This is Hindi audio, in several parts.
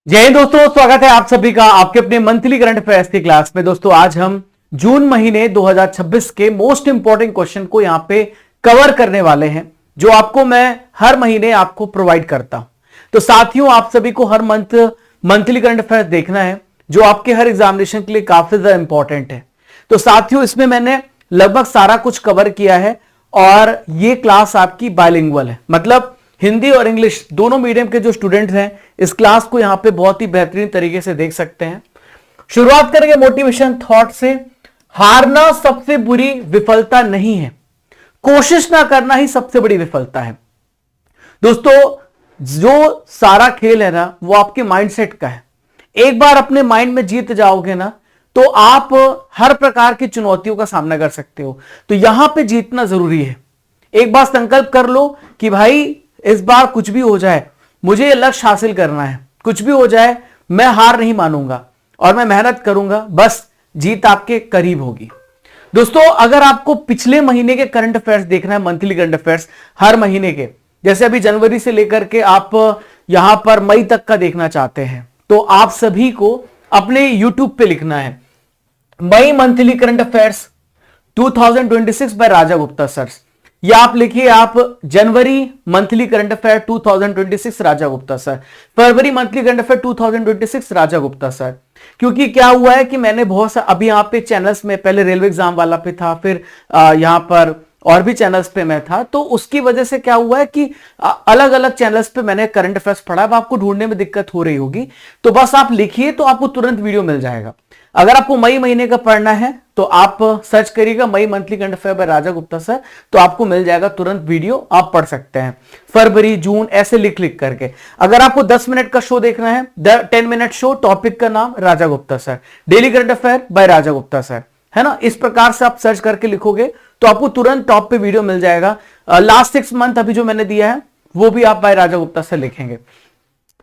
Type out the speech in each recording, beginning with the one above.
जय हिंद दोस्तों, स्वागत है आप सभी का आपके अपने मंथली करंट अफेयर्स की क्लास में। दोस्तों आज हम जून महीने 2026 के मोस्ट इंपॉर्टेंट क्वेश्चन को यहां पे कवर करने वाले हैं, जो आपको मैं हर महीने आपको प्रोवाइड करता हूं। तो साथियों, आप सभी को हर मंथली करंट अफेयर्स देखना है, जो आपके हर एग्जामिनेशन के लिए काफी ज्यादा इंपॉर्टेंट है। तो साथियों, इसमें मैंने लगभग सारा कुछ कवर किया है और ये क्लास आपकी बाइलिंगुअल है, मतलब हिंदी और इंग्लिश दोनों मीडियम के जो स्टूडेंट्स हैं इस क्लास को यहां पे बहुत ही बेहतरीन तरीके से देख सकते हैं। शुरुआत करेंगे मोटिवेशन थॉट से। हारना सबसे बुरी विफलता नहीं है, कोशिश ना करना ही सबसे बड़ी विफलता है। दोस्तों, जो सारा खेल है ना, वो आपके माइंडसेट का है। एक बार अपने माइंड में जीत जाओगे ना, तो आप हर प्रकार की चुनौतियों का सामना कर सकते हो। तो यहां पे जीतना जरूरी है। एक बार संकल्प कर लो कि भाई इस बार कुछ भी हो जाए, मुझे ये लक्ष्य हासिल करना है। कुछ भी हो जाए, मैं हार नहीं मानूंगा और मैं मेहनत करूंगा, बस जीत आपके करीब होगी। दोस्तों, अगर आपको पिछले महीने के करंट अफेयर्स देखना है, मंथली करंट अफेयर्स हर महीने के, जैसे अभी जनवरी से लेकर के आप यहां पर मई तक का देखना चाहते हैं, तो आप सभी को अपने यूट्यूब पे लिखना है मई monthly current affairs 2026 bye Raja Gupta sir, या आप लिखिए आप जनवरी मंथली करंट अफेयर 2026 राजा गुप्ता सर, फरवरी मंथली करंट अफेयर 2026 राजा गुप्ता सर। क्योंकि क्या हुआ है कि मैंने बहुत सा अभी यहाँ पे चैनल्स में, पहले रेलवे एग्जाम वाला पे था, फिर यहाँ पर और भी चैनल्स पे मैं था, तो उसकी वजह से क्या हुआ है कि अलग अलग चैनल्स पे मैंने करंट अफेयर्स पढ़ा। अब आपको ढूंढने में दिक्कत हो रही होगी, तो बस आप लिखिए तो आपको तुरंत वीडियो मिल जाएगा। अगर आपको मई महीने का पढ़ना है तो आप सर्च करिएगा मई monthly current affair by Raja Gupta sir, तो आपको मिल जाएगा तुरंत वीडियो, आप पढ़ सकते हैं। फरवरी, जून ऐसे लिख लिख करके। अगर आपको 10 मिनट का शो देखना है, 10 मिनट शो, टॉपिक का नाम Raja Gupta sir, daily current affair by Raja Gupta sir, है ना। इस प्रकार से आप सर्च करके लिखोगे तो आपको तुरंत टॉप पे वीडियो मिल जाएगा। लास्ट 6 मंथ अभी जो मैंने दिया है वो भी आप बाय राजा गुप्ता सर लिखेंगे।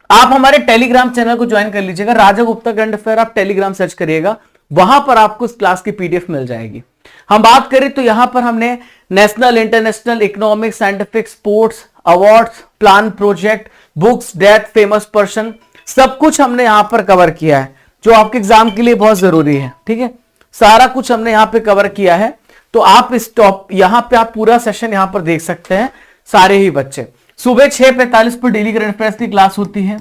आप हमारे टेलीग्राम चैनल को ज्वाइन कर लीजिएगा, राजा गुप्ता करंट अफेयर आप टेलीग्राम सर्च करिएगा, वहां पर आपको इस क्लास की पीडीएफ मिल जाएगी। हम बात करें तो यहां पर हमने national, international, economic, scientific, sports, awards, plan, project, books, death, famous person, सब कुछ हमने यहां पर कवर किया है, जो आपके एग्जाम के लिए बहुत जरूरी है। ठीक है, सारा कुछ हमने यहां पे कवर किया है। तो आप इस टॉप यहां पे आप पूरा सेशन यहां पर देख सकते हैं, सारे ही बच्चे। सुबह 6:45 पर डेली करंट अफेयर्स की क्लास होती है,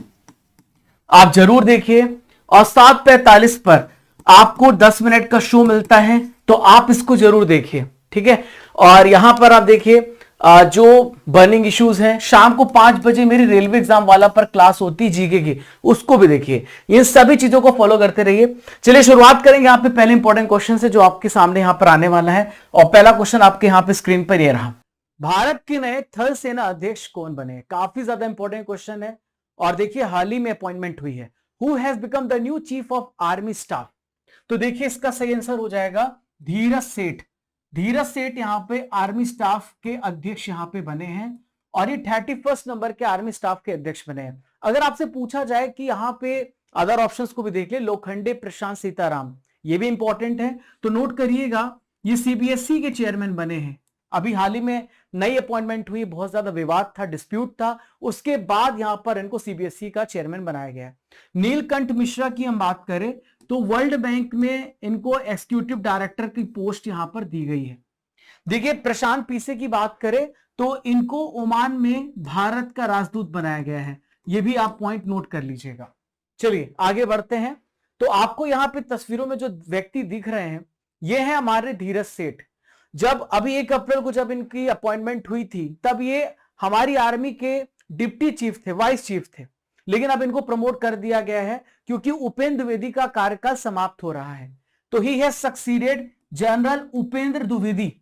आप जरूर देखिए। और 7:45 पर आपको 10 मिनट का शो मिलता है, तो आप इसको जरूर देखिए। ठीक है, और यहां पर आप देखिए जो बर्निंग इश्यूज हैं, शाम को 5 बजे मेरी रेलवे एग्जाम वाला पर क्लास होती है जीके की, उसको भी देखिए। इन सभी चीजों को फॉलो करते रहिए। चलिए शुरुआत करेंगे यहाँ पे पहले इंपॉर्टेंट क्वेश्चन से, जो आपके सामने यहां पर आने वाला है। और पहला क्वेश्चन आपके यहां पे स्क्रीन पर ये रहा। भारत के नए थल सेना अध्यक्ष कौन बने? काफी ज्यादा इंपॉर्टेंट क्वेश्चन है। और देखिए हाल ही में अपॉइंटमेंट हुई है। Who has become the new chief of army staff? तो देखिए इसका सही आंसर हो जाएगा धीरज सेठ। धीरज सेठ यहाँ पे आर्मी स्टाफ के अध्यक्ष यहाँ पे बने हैं, और ये 31 नंबर के आर्मी स्टाफ के अध्यक्ष बने हैं। अगर आपसे पूछा जाए कि यहाँ पे अदर ऑप्शंस को भी देख ले, लोखंडे प्रशांत सीताराम, ये भी इंपॉर्टेंट है, तो नोट करिएगा ये सीबीएसई के चेयरमैन बने हैं। अभी हाल ही में नई अपॉइंटमेंट हुई, बहुत ज्यादा विवाद था, डिस्प्यूट था, उसके बाद यहां पर इनको सीबीएसई का चेयरमैन बनाया गया है। नीलकंठ मिश्रा की हम बात करें तो वर्ल्ड बैंक में इनको एग्जीक्यूटिव डायरेक्टर की पोस्ट यहां पर दी गई है। देखिए प्रशांत पीसे की बात करें तो इनको ओमान में भारत का राजदूत बनाया गया है, यह भी आप पॉइंट नोट कर लीजिएगा। चलिए आगे बढ़ते हैं। तो आपको यहां पे तस्वीरों में जो व्यक्ति दिख रहे हैं, ये है हमारे धीरज सेठ। जब अभी 1 अप्रैल को जब इनकी अपॉइंटमेंट हुई थी, तब ये हमारी आर्मी के डिप्टी चीफ थे, वाइस चीफ थे, लेकिन अब इनको प्रमोट कर दिया गया है क्योंकि उपेंद्र द्विवेदी का कार्यकाल समाप्त हो रहा है। तो he has succeeded general Upendra Dwivedi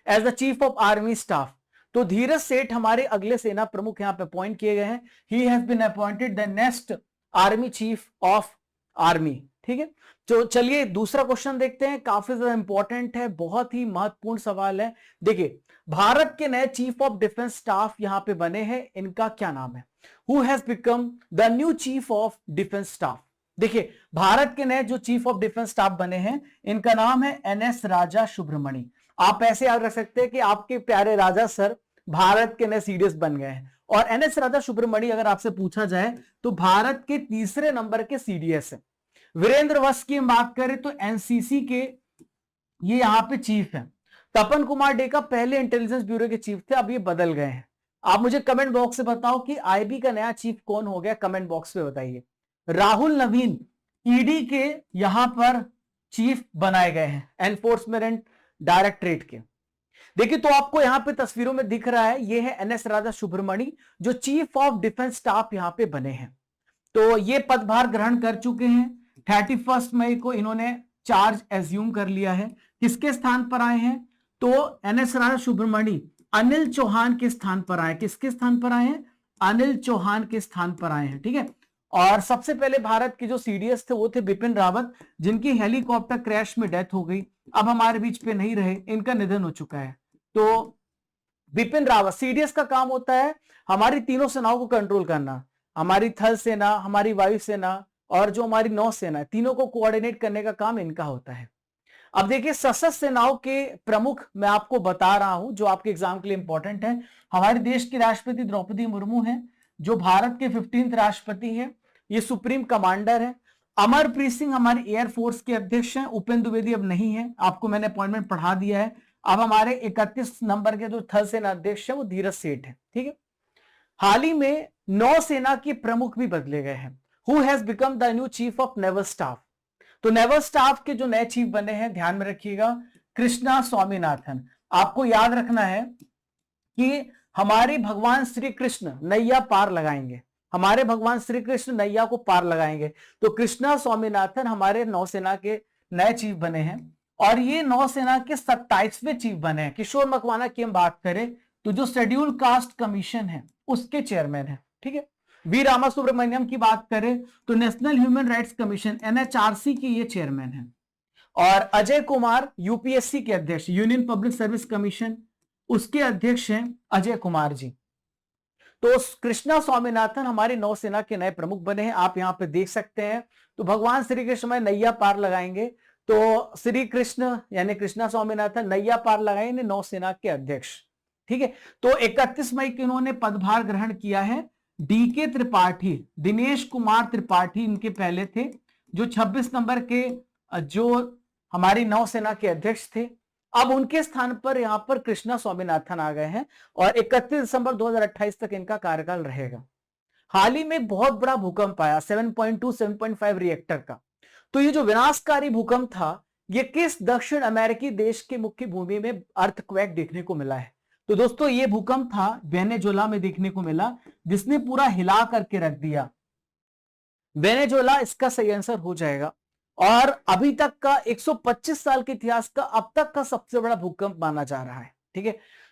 as the chief of army staff. तो धीरज सेठ हमारे अगले सेना प्रमुख यहां पे अपॉइंट किए गए हैं। He has been appointed the next army chief of army. ठीक है, तो चलिए दूसरा क्वेश्चन देखते हैं, काफी ज्यादा इंपॉर्टेंट है, बहुत ही महत्वपूर्ण सवाल है। देखिए भारत के नए चीफ ऑफ डिफेंस स्टाफ यहां पे बने हैं, इनका क्या नाम है? Who has become the new chief of defence staff? देखिए भारत के नए जो चीफ ऑफ डिफेंस स्टाफ बने हैं, इनका नाम है एनएस राजा सुब्रमणी। आप ऐसे याद रख सकते हैं कि आपके प्यारे राजा सर भारत के नए सीडीएस बन गए हैं, और एनएस राधा सुब्रमण्यम अगर आपसे पूछा जाए तो भारत के तीसरे नंबर के सीडीएस है। वीरेंद्र वस्त की हम बात करें तो एनसीसी के ये यहां पे चीफ है। तपन कुमार डेका पहले इंटेलिजेंस ब्यूरो के चीफ थे, अब ये बदल गए हैं। आप मुझे कमेंट बॉक्स से बताओ कि आईबी का नया चीफ कौन हो गया, कमेंट बॉक्स में बताइए। राहुल नवीन ईडी के यहां पर चीफ बनाए गए हैं, एनफोर्समेंट डायरेक्टरेट के। देखिए तो आपको यहां पे तस्वीरों में दिख रहा है, ये है एनएस राधा सुब्रमण्यम जो चीफ ऑफ डिफेंस स्टाफ यहां पे बने हैं। तो ये पदभार ग्रहण कर चुके हैं। 31 मई को इन्होंने चार्ज एज्यूम कर लिया है। किसके स्थान पर आए हैं? तो एनएस राधा सुब्रमण्यम अनिल चौहान के स्थान पर आए। किसके स्थान पर आए हैं? अनिल चौहान के स्थान पर आए हैं। ठीक है। और सबसे पहले भारत के जो सीडीएस थे वो थे बिपिन रावत, जिनकी हेलीकॉप्टर क्रैश में डेथ हो गई, अब हमारे बीच पे नहीं रहे, इनका निधन हो चुका है। तो बिपिन रावत, सीडीएस का काम होता है हमारी तीनों सेनाओं को कंट्रोल करना, हमारी थल सेना, हमारी वायुसेना और जो हमारी नौसेना, तीनों को कोऑर्डिनेट करने का काम इनका होता है। अब देखिए सशस्त्र सेनाओं के प्रमुख मैं आपको बता रहा हूं जो आपके एग्जाम के लिए इंपॉर्टेंट है। हमारे देश की राष्ट्रपति द्रौपदी मुर्मू है, जो भारत के 15th राष्ट्रपति है, ये सुप्रीम कमांडर है। अमरप्रीत सिंह हमारे एयरफोर्स के अध्यक्ष हैं। उपेंद्र द्विवेदी अब नहीं है, आपको मैंने अपॉइंटमेंट पढ़ा दिया है। अब हमारे 31 नंबर के जो थल सेना अध्यक्ष है वो धीरज सेठ है। ठीक है। हाल ही में नौसेना के प्रमुख भी बदले गए हैं। Who has become the new chief of naval staff? तो नेवल स्टाफ के जो नए चीफ बने हैं, ध्यान में रखिएगा, कृष्णा स्वामीनाथन। आपको याद रखना है कि हमारे भगवान श्री कृष्ण नैया पार लगाएंगे, हमारे भगवान श्री कृष्ण नैया को पार लगाएंगे। तो कृष्णा स्वामीनाथन हमारे नौसेना के नए चीफ बने हैं और ये नौसेना के 27वें चीफ बने हैं। किशोर मकवाना की हम बात करें तो जो शेड्यूल कास्ट कमीशन है उसके चेयरमैन है। ठीक है। वी रामा सुब्रमण्यम की बात करें तो national human rights commission NHRC के ये चेयरमैन है। और अजय कुमार यूपीएससी के अध्यक्ष, यूनियन पब्लिक सर्विस कमीशन, उसके अध्यक्ष हैं अजय कुमार जी। तो कृष्णा स्वामीनाथन हमारी नौसेना के नए प्रमुख बने हैं, आप यहां पे देख सकते हैं। तो भगवान श्री कृष्ण में नैया पार लगाएंगे, तो श्री कृष्ण यानी कृष्णा स्वामीनाथन नैया पार लगाएंगे, नौसेना के अध्यक्ष। ठीक है। तो 31 मई को इन्होंने पदभार ग्रहण किया है। डीके त्रिपाठी, दिनेश कुमार त्रिपाठी इनके पहले थे, जो 26 नंबर के जो हमारी नौसेना के अध्यक्ष थे। अब उनके स्थान पर यहां पर कृष्णा स्वामीनाथन आ गए हैं और 31 दिसंबर 2028 तक इनका कार्यकाल रहेगा। हाल ही में बहुत बड़ा भूकंप आया 7.2 7.5 रिएक्टर का। तो ये जो विनाशकारी भूकंप था, ये किस दक्षिण अमेरिकी देश के मुख्य भूमि में अर्थक्वेक देखने को मिला है? तो दोस्तों ये भूकंप था वेनेजुएला में देखने को मिला, जिसने पूरा हिला करके रख दिया। वेनेजुएला इसका सही आंसर हो जाएगा। और अभी तक का 125 साल के इतिहास का अब तक का सबसे बड़ा भूकंप माना जा रहा है। ठीक है।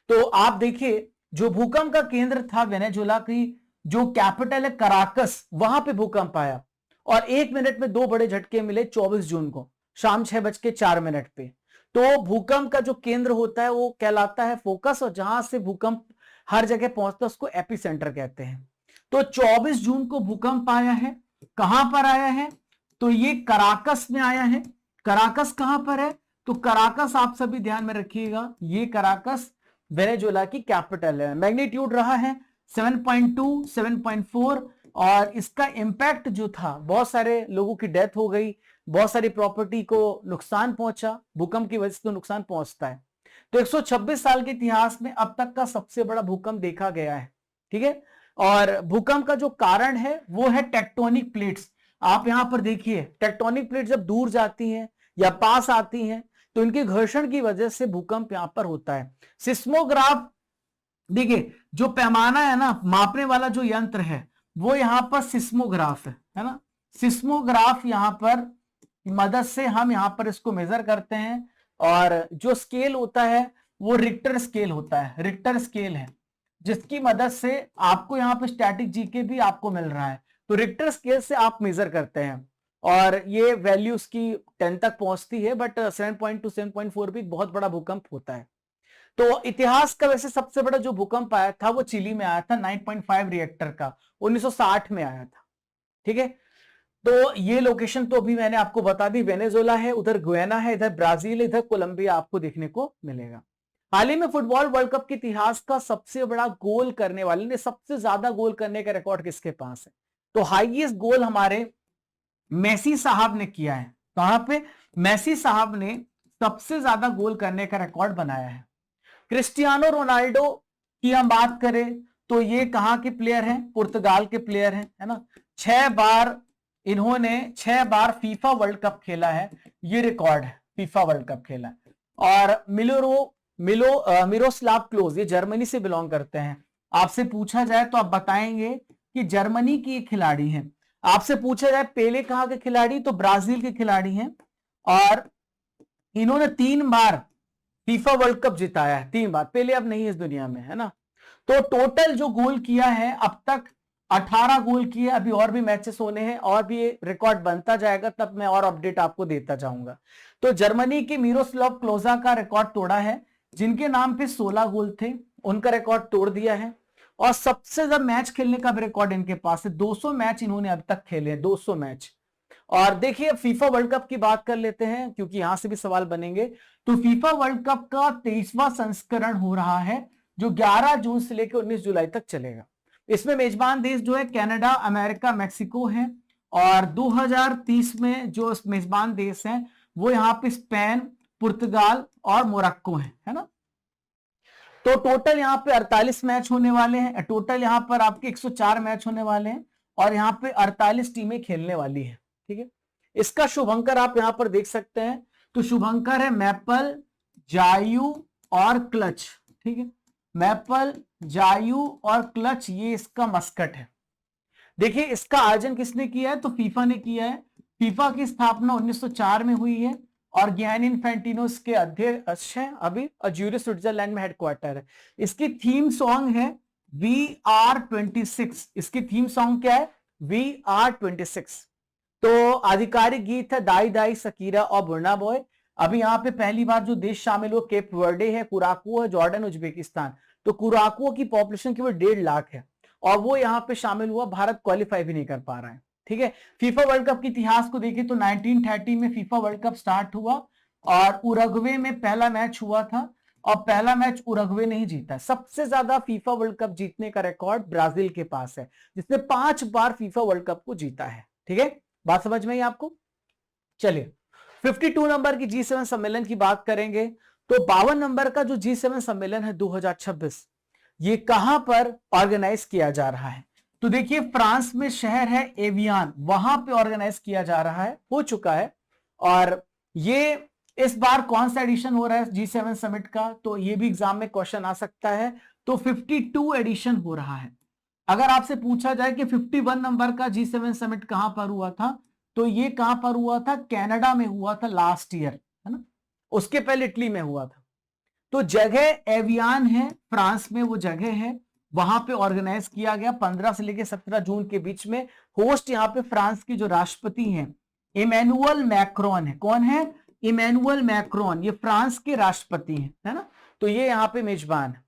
तो आप देखिए जो भूकंप का केंद्र था वेनेजुएला की जो कैपिटल है कराकस, वहां पे भूकंप आया और 1 मिनट में 2 बड़े झटके मिले 24 जून को शाम 6:04 पे। तो भूकंप का जो केंद्र होता है वो कहलाता है फोकस, और जहां से भूकंप हर जगह पहुंचता है उसको एपिसेंटर कहते हैं। तो 24 जून को भूकंप आया है। कहां पर आया है? तो ये कराकस में आया है। कराकस कहां पर है? तो कराकस आप सभी ध्यान में रखिएगा, ये कराकस वेनेजुएला की कैपिटल है। मैग्नीट्यूड रहा है 7.2 7.4 और इसका इंपैक्ट जो था, बहुत सारे लोगों की डेथ हो गई, बहुत सारी प्रॉपर्टी को नुकसान पहुंचा, भूकंप की वजह से तो नुकसान पहुंचता है। तो 126 साल के इतिहास में अब तक का सबसे बड़ा भूकंप देखा गया है। ठीक है। और भूकंप का जो कारण है वो है टेक्टोनिक प्लेट्स। आप यहां पर देखिए टेक्टोनिक प्लेट जब दूर जाती हैं या पास आती हैं तो इनके घर्षण की वजह से भूकंप यहां पर होता है। सिस्मोग्राफ, देखिए जो पैमाना है ना, मापने वाला जो यंत्र है वो यहां पर सिस्मोग्राफ है ना। सिस्मोग्राफ यहां पर मदद से हम यहां पर इसको मेजर करते हैं और जो स्केल होता है वो रिक्टर स्केल होता है, रिक्टर स्केल है जिसकी मदद से आपको यहां पर स्टैटिक जीके भी आपको मिल रहा है। तो रिक्टर स्केल से आप मेजर करते हैं और ये वैल्यू उसकी 10 तक पहुंचती है, बट 7.2 7.4 भी बहुत बड़ा भूकंप होता है। तो इतिहास का वैसे सबसे बड़ा जो भूकंप आया था वो चिली में आया था 9.5 रिएक्टर का, 1960 में आया था। ठीक है। तो ये लोकेशन तो अभी मैंने आपको बता दी, वेनेजुएला है, उधर गुयाना है, इधर ब्राजील, इधर कोलंबिया आपको देखने को मिलेगा। हाल ही में फुटबॉल वर्ल्ड कप के इतिहास का सबसे बड़ा गोल करने वाले ने, सबसे ज्यादा गोल करने का रिकॉर्ड किसके पास है? तो हाईएस्ट गोल हमारे मेसी साहब ने किया है। कहां पे? मेसी साहब ने सबसे ज्यादा गोल करने का रिकॉर्ड बनाया है। क्रिस्टियानो रोनाल्डो की हम बात करें तो ये कहां के प्लेयर हैं? पुर्तगाल के प्लेयर हैं, है ना। 6 बार इन्होंने 6 बार फीफा वर्ल्ड कप खेला है, ये रिकॉर्ड है, फीफा वर्ल्ड कप खेला है। और मिरोस्लाव क्लोज, ये जर्मनी से बिलोंग करते हैं। आपसे पूछा जाए तो आप बताएंगे कि जर्मनी की खिलाड़ी हैं। आपसे पूछा जाए पेले कहां के खिलाड़ी, तो ब्राजील के खिलाड़ी हैं। और इन्होंने 3 बार फीफा वर्ल्ड कप जिताया है, 3 बार। पेले अब नहीं है इस दुनिया में, है ना। तो टोटल जो गोल किया है अब तक 18 गोल किए। अभी और भी मैचेस होने हैं और भी रिकॉर्ड बनता जाएगा, तब मैं और अपडेट आपको देता जाऊंगा। तो जर्मनी के मिरोस्लाव क्लोजा का रिकॉर्ड तोड़ा है, जिनके नाम पे 16 गोल थे, उनका रिकॉर्ड तोड़ दिया है। और सबसे ज्यादा मैच खेलने का भी रिकॉर्ड इनके पास है, 200 मैच इन्होंने अब तक खेले हैं, 200 मैच। और देखिए फीफा वर्ल्ड कप की बात कर लेते हैं, क्योंकि यहां से भी सवाल बनेंगे। तो फीफा वर्ल्ड कप का 23वां संस्करण हो रहा है, जो 11 जून से लेकर 19 जुलाई तक चलेगा। इसमें मेजबान देश जो है कनाडा, अमेरिका, मेक्सिको है। और 2030 में जो मेजबान देश हैं वो यहां पे स्पेन, पुर्तगाल और मोरक्को है ना। तो टोटल यहां पे 48 मैच होने वाले हैं। टोटल यहां पर आपके 104 मैच होने वाले हैं और यहां पे 48 टीमें खेलने वाली हैं, ठीक है। इसका शुभंकर आप यहां पर देख सकते हैं। तो शुभंकर है मैपल, जायू और क्लच, ठीक है। मैपल, जायू और क्लच, ये इसका मस्कट है। देखिए इसका आयोजन किसने किया है? तो फीफा ने किया है। फीफा की स्थापना 1904 में हुई है और गियानी इन्फेंटिनो इसके अध्यक्ष हैं अभी, और ज्यूरिख स्विट्जरलैंड में हेडक्वार्टर है। इसकी थीम सॉन्ग है VR26। इसकी थीम सॉन्ग क्या है? VR26। तो आधिकारिक गीत है दाई दाई, सकीरा और बुर्ना बॉय। अभी यहां पे पहली बार जो देश शामिल हुआ केप वर्डे है, कुराको है, जॉर्डन, उज्बेकिस्तान। तो कुराको की पॉपुलेशन केवल 1.5 लाख है और वो यहां पे शामिल हुआ। भारत क्वालिफाई भी नहीं कर पा रहा है, ठीक है। फीफा वर्ल्ड कप के इतिहास को देखें तो 1930 में फीफा वर्ल्ड कप स्टार्ट हुआ और उरुग्वे में पहला मैच हुआ था और पहला मैच उरुग्वे ने ही जीता। सबसे ज्यादा फीफा वर्ल्ड कप जीतने का रिकॉर्ड ब्राजील के पास है, जिसने 5 बार फीफा वर्ल्ड कप को जीता है, ठीक है। बात समझ में आई आपको? चलिए 52 नंबर की G7 सम्मेलन की बात करेंगे तो 52 नंबर का जो G7 सम्मेलन है 2026, ये कहां पर ऑर्गेनाइज किया जा रहा है? तो देखिए फ्रांस में शहर है एवियान, वहां पे ऑर्गेनाइज किया जा रहा है, हो चुका है। और ये इस बार कौन सा एडिशन हो रहा है G7 समिट का? तो ये भी एग्जाम में क्वेश्चन आ सकता है। तो 52 एडिशन हो रहा है। अगर आपसे पूछा जाए कि 51 नंबर का G7 समिट कहां पर हुआ था, तो ये कहां पर हुआ था? कनाडा में हुआ था लास्ट ईयर, है ना। उसके पहले इटली में हुआ था। तो जगह एवियान है, फ्रांस में वो जगह है, वहां पे ऑर्गेनाइज किया गया 15 से लेकर 17 जून के बीच में। होस्ट यहां पे फ्रांस के जो राष्ट्रपति हैं इमैनुअल मैक्रोन है। कौन है? इमैनुअल मैक्रोन, ये फ्रांस के राष्ट्रपति हैं, है ना। तो ये यहां पे मेजबान है।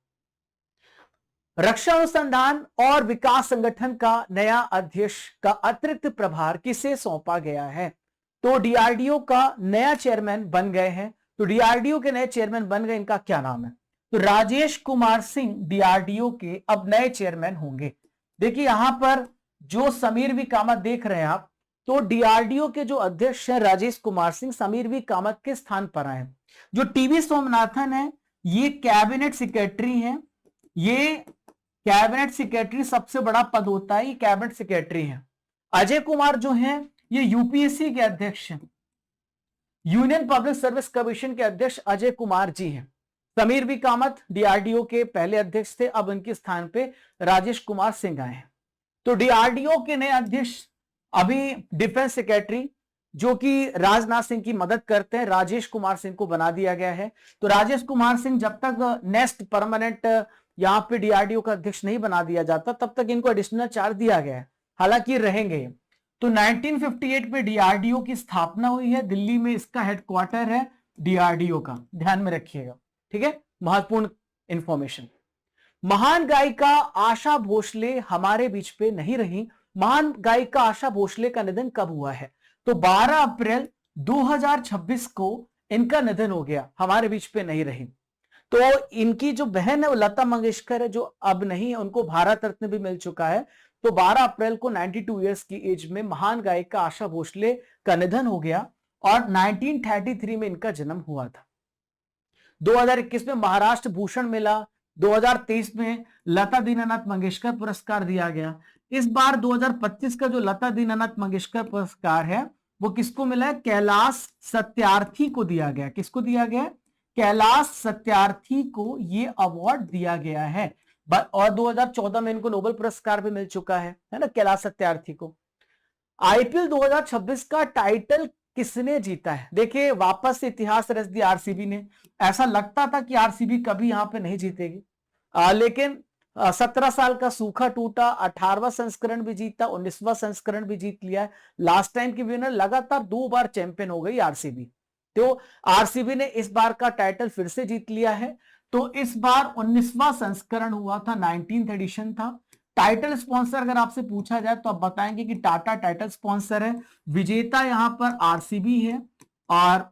रक्षा अनुसंधान और विकास संगठन का नया अध्यक्ष का अतिरिक्त प्रभार किसे सौंपा गया है? तो डीआरडीओ का नया चेयरमैन बन गए हैं। तो डीआरडीओ के नए चेयरमैन बन गए, इनका क्या नाम है? तो राजेश कुमार सिंह डीआरडीओ के अब नए चेयरमैन होंगे। देखिए यहां पर जो समीर वी कामत देख रहे हैं आप, तो डीआरडीओ के जो अध्यक्ष हैं राजेश कुमार सिंह, समीर वी कामत के स्थान पर आए। जो टीवी सोमनाथन है ये कैबिनेट सेक्रेटरी हैं। ये कैबिनेट सेक्रेटरी सबसे बड़ा पद होता है, ये कैबिनेट सेक्रेटरी है। अजय कुमार जो हैं ये यूपीएससी के अध्यक्ष हैं, यूनियन पब्लिक सर्विस कमीशन के अध्यक्ष अजय कुमार जी हैं। समीर वी कामत डीआरडीओ के पहले अध्यक्ष थे, अब उनके स्थान पे राजेश कुमार सिंह आए हैं। तो डीआरडीओ के नए अध्यक्ष अभी डिफेंस सेक्रेटरी जो कि राजनाथ सिंह की मदद करते हैं, राजेश कुमार सिंह को बना दिया गया है। तो राजेश कुमार सिंह जब तक नेक्स्ट परमानेंट यहां पे डीआरडीओ का अध्यक्ष नहीं बना दिया जाता तब तक इनको एडिशनल चार्ज दिया गया है, हालांकि रहेंगे। तो 1958 में डीआरडीओ की स्थापना हुई है, दिल्ली में इसका हेडक्वार्टर है डीआरडीओ का, ध्यान में रखिएगा, ठीक है। महत्वपूर्ण इंफॉर्मेशन। महान गायिका आशा भोसले हमारे बीच पे नहीं रही। महान गायिका आशा भोसले का निधन कब हुआ है? तो 12 अप्रैल 2026 को इनका निधन हो गया, हमारे बीच पे नहीं रही। तो इनकी जो बहन है वो लता मंगेशकर है, जो अब नहीं है, उनको भारत रत्न भी मिल चुका है। तो 12 अप्रैल को 92 ईयर्स की एज में महान गायिका आशा भोसले का निधन हो गया और 1933 में इनका जन्म हुआ था। 2021 में महाराष्ट्र भूषण मिला, 2023 में लता दीनानाथ मंगेशकर पुरस्कार दिया गया। इस बार 2025 का जो लता दीनानाथ मंगेशकर पुरस्कार है वो किसको मिला है? कैलाश सत्यार्थी को दिया गया। किसको दिया गया? कैलाश सत्यार्थी को ये अवार्ड दिया गया है। और 2014 में इनको नोबेल पुरस्कार भी मिल चुका है ना, कैलाश सत्यार्थी को। आईपीएल 2026 का टाइटल किसने जीता है? देखिए, वापस से इतिहास रच दिया आरसीबी ने। ऐसा लगता था कि आरसीबी कभी यहां पे नहीं जीतेगी, लेकिन 17 साल का सूखा टूटा, 18वां संस्करण भी जीता, 19वां संस्करण भी जीत लिया है। लास्ट टाइम की विनर लगातार 2 बार चैंपियन हो गई आरसीबी। तो आरसीबी ने इस बार का टाइटल फिर से जीत लिया है। तो इस बार 19वां संस्करण हुआ था, 19th एडिशन था। टाइटल स्पॉन्सर अगर आपसे पूछा जाए तो आप बताएंगे कि टाटा टाइटल स्पॉन्सर है। विजेता यहां पर आरसीबी है और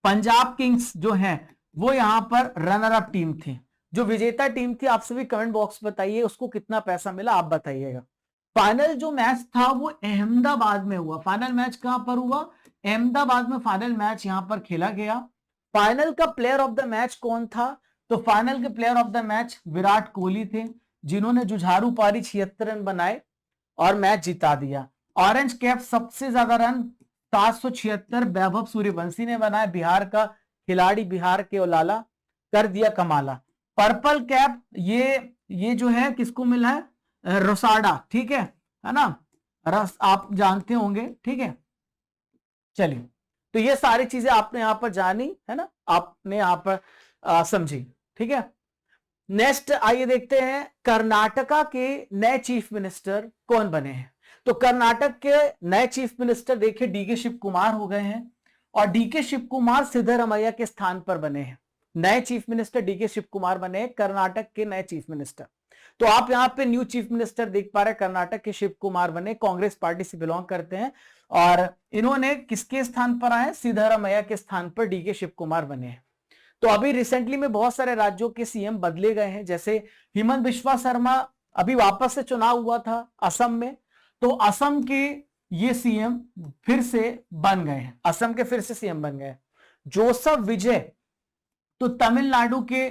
पंजाब किंग्स जो है वो यहां पर रनर अप टीम थी। जो विजेता टीम थी, आप सभी कमेंट बॉक्स बताइए उसको कितना पैसा मिला, आप बताइएगा। फाइनल जो मैच था वो अहमदाबाद में हुआ। फाइनल मैच कहां पर हुआ? अहमदाबाद में फाइनल मैच यहां पर खेला गया। फाइनल का प्लेयर ऑफ द मैच कौन था? तो फाइनल के player of the match Virat Kohli थे, जिन्होंने जुझारू पारी 76 रन बनाए और मैच जिता दिया। ऑरेंज कैप सबसे ज्यादा रन 776 वैभव सूर्यवंशी ने बनाया, बिहार का खिलाड़ी, बिहार के ओलाला, कर दिया कमाला। पर्पल कैप ये जो है किसको मिला है? रोसाडा, ठीक है ना, रस आप जानते होंगे, ठीक है। चलिए, तो ये सारी चीजें आपने यहां पर जानी है ना, आपने यहां पर समझी, ठीक है। नेक्स्ट आइए देखते हैं, कर्नाटका के नए चीफ मिनिस्टर कौन बने हैं? तो कर्नाटक के नए चीफ मिनिस्टर देखिए डीके शिव कुमार हो गए हैं और डीके शिव कुमार सिद्धरमैया के स्थान पर बने हैं। नए chief minister DK Shiv Kumar बने हैं, कर्नाटक के नए चीफ मिनिस्टर। तो आप यहां पे न्यू चीफ मिनिस्टर देख पा रहे हैं, कर्नाटक के शिव कुमार बने, कांग्रेस पार्टी से बिलोंग करते हैं और इन्होंने किसके स्थान पर आए? सिद्धरमैया के स्थान पर डीके शिव कुमार बने हैं। तो अभी रिसेंटली में बहुत सारे राज्यों के सीएम बदले गए हैं, जैसे हिमंत बिश्वा शर्मा अभी वापस से चुनाव हुआ था असम में, तो असम के ये सीएम फिर से बन गए हैं, असम के फिर से सीएम बन गए। जोसेफ विजय तो तमिलनाडु के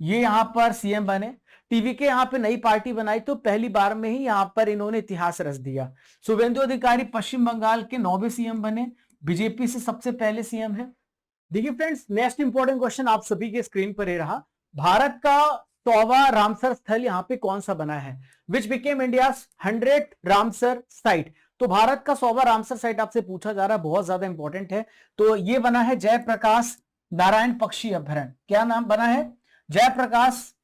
ये यहां पर सीएम बने। टीवी के यहां पे नई पार्टी बनाई तो पहली बार में ही यहां पर इन्होंने इतिहास रच दिया। शुभेंदु अधिकारी पश्चिम बंगाल के 9वें सीएम बने, बीजेपी से सबसे पहले सीएम है। देखिए फ्रेंड्स, नेक्स्ट इंपॉर्टेंट क्वेश्चन आप सभी के स्क्रीन पर ही रहा। भारत का 100वां रामसर स्थल यहां पे कौन सा बना है? Which became India 100th Ramsar site. तो भारत का 100वां रामसर साइट आपसे पूछा जा रहा है, बहुत ज्यादा इंपॉर्टेंट है। तो ये बना है जयप्रकाश नारायण पक्षी अभ्यारण्य। क्या नाम बना है? जयप्रकाश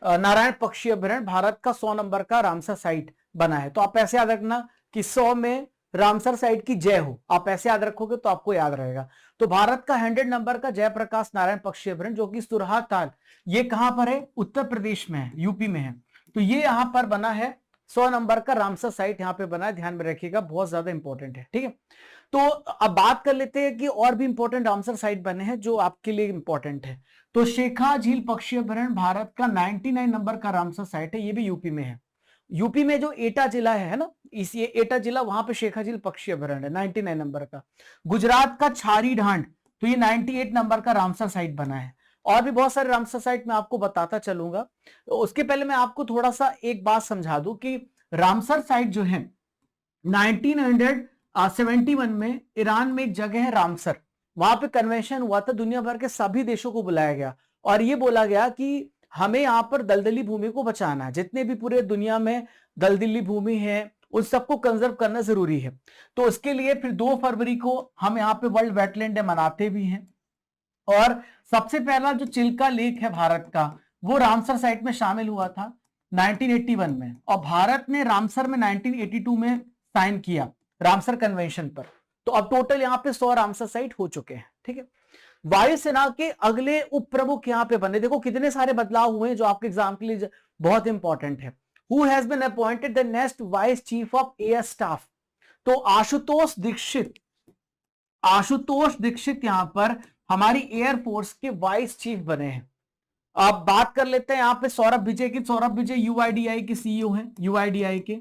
नारायण पक्षी अभ्यारण्य भारत का 100 नंबर का रामसर साइट बना है। तो आप ऐसे याद रखना कि 100 में रामसर साइट की जय हो, आप ऐसे याद रखोगे तो आपको याद रहेगा। तो भारत का 100 नंबर का जयप्रकाश नारायण पक्षी अभ्यारण्य, जो कि सुरहा ताल, ये कहां पर है? उत्तर प्रदेश में है, यूपी में है। तो ये यहां पर बना है, 100 नंबर का रामसर साइट यहां पे बना है, ध्यान में रखिएगा, बहुत ज्यादा इंपॉर्टेंट है, ठीक है। तो अब बात कर लेते हैं कि और भी इंपॉर्टेंट रामसर साइट बने हैं जो आपके लिए इंपॉर्टेंट है। तो शेखा झील पक्षी अभ्यारण्य भारत का 99 नंबर का रामसर साइट है, ये भी यूपी में है। यूपी में जो एटा जिला है ना, इस ये एटा जिला, वहां पे शेखा झील पक्षी अभ्यारण्य 99 नंबर का। गुजरात का छारी ढांड, तो ये 98 नंबर का रामसर साइट बना है। और भी बहुत सारे रामसर साइट मैं आपको बताता चलूंगा। तो उसके पहले मैं आपको थोड़ा सा एक बात समझा दूं कि रामसर साइट जो है 1971 में ईरान में एक जगह है रामसर, वहां पे कन्वेंशन हुआ था, दुनिया भर के सभी देशों को बुलाया गया और ये बोला गया कि हमें यहां पर दलदली भूमि को बचाना है, जितने भी पूरे दुनिया में दलदली भूमि है उन सबको कंजर्व करना जरूरी है। तो उसके लिए फिर 2 फरवरी को हम यहाँ पे वर्ल्ड वेटलैंड डे मनाते भी हैं। और सबसे पहला जो चिल्का लेक है भारत का, वो रामसर साइट में शामिल हुआ था 1981 में, और भारत ने रामसर में 1982 में साइन किया रामसर कन्वेंशन पर। तो अब टोटल यहाँ पे 100 रामसर साइट हो चुके हैं, ठीक है। वायुसेना के अगले उप प्रमुख यहां पे बने, देखो कितने सारे बदलाव हुए हैं जो आपके एग्जाम के लिए बहुत इंपॉर्टेंट है। Who has been appointed the next vice chief of air staff? तो आशुतोष दीक्षित, आशुतोष दीक्षित यहां पर हमारी एयरफोर्स के वाइस चीफ बने हैं। अब बात कर लेते हैं यहां पे सौरभ विजय की। सौरभ विजय यूआईडीआई के सीईओ हैं, यूआईडीआई के।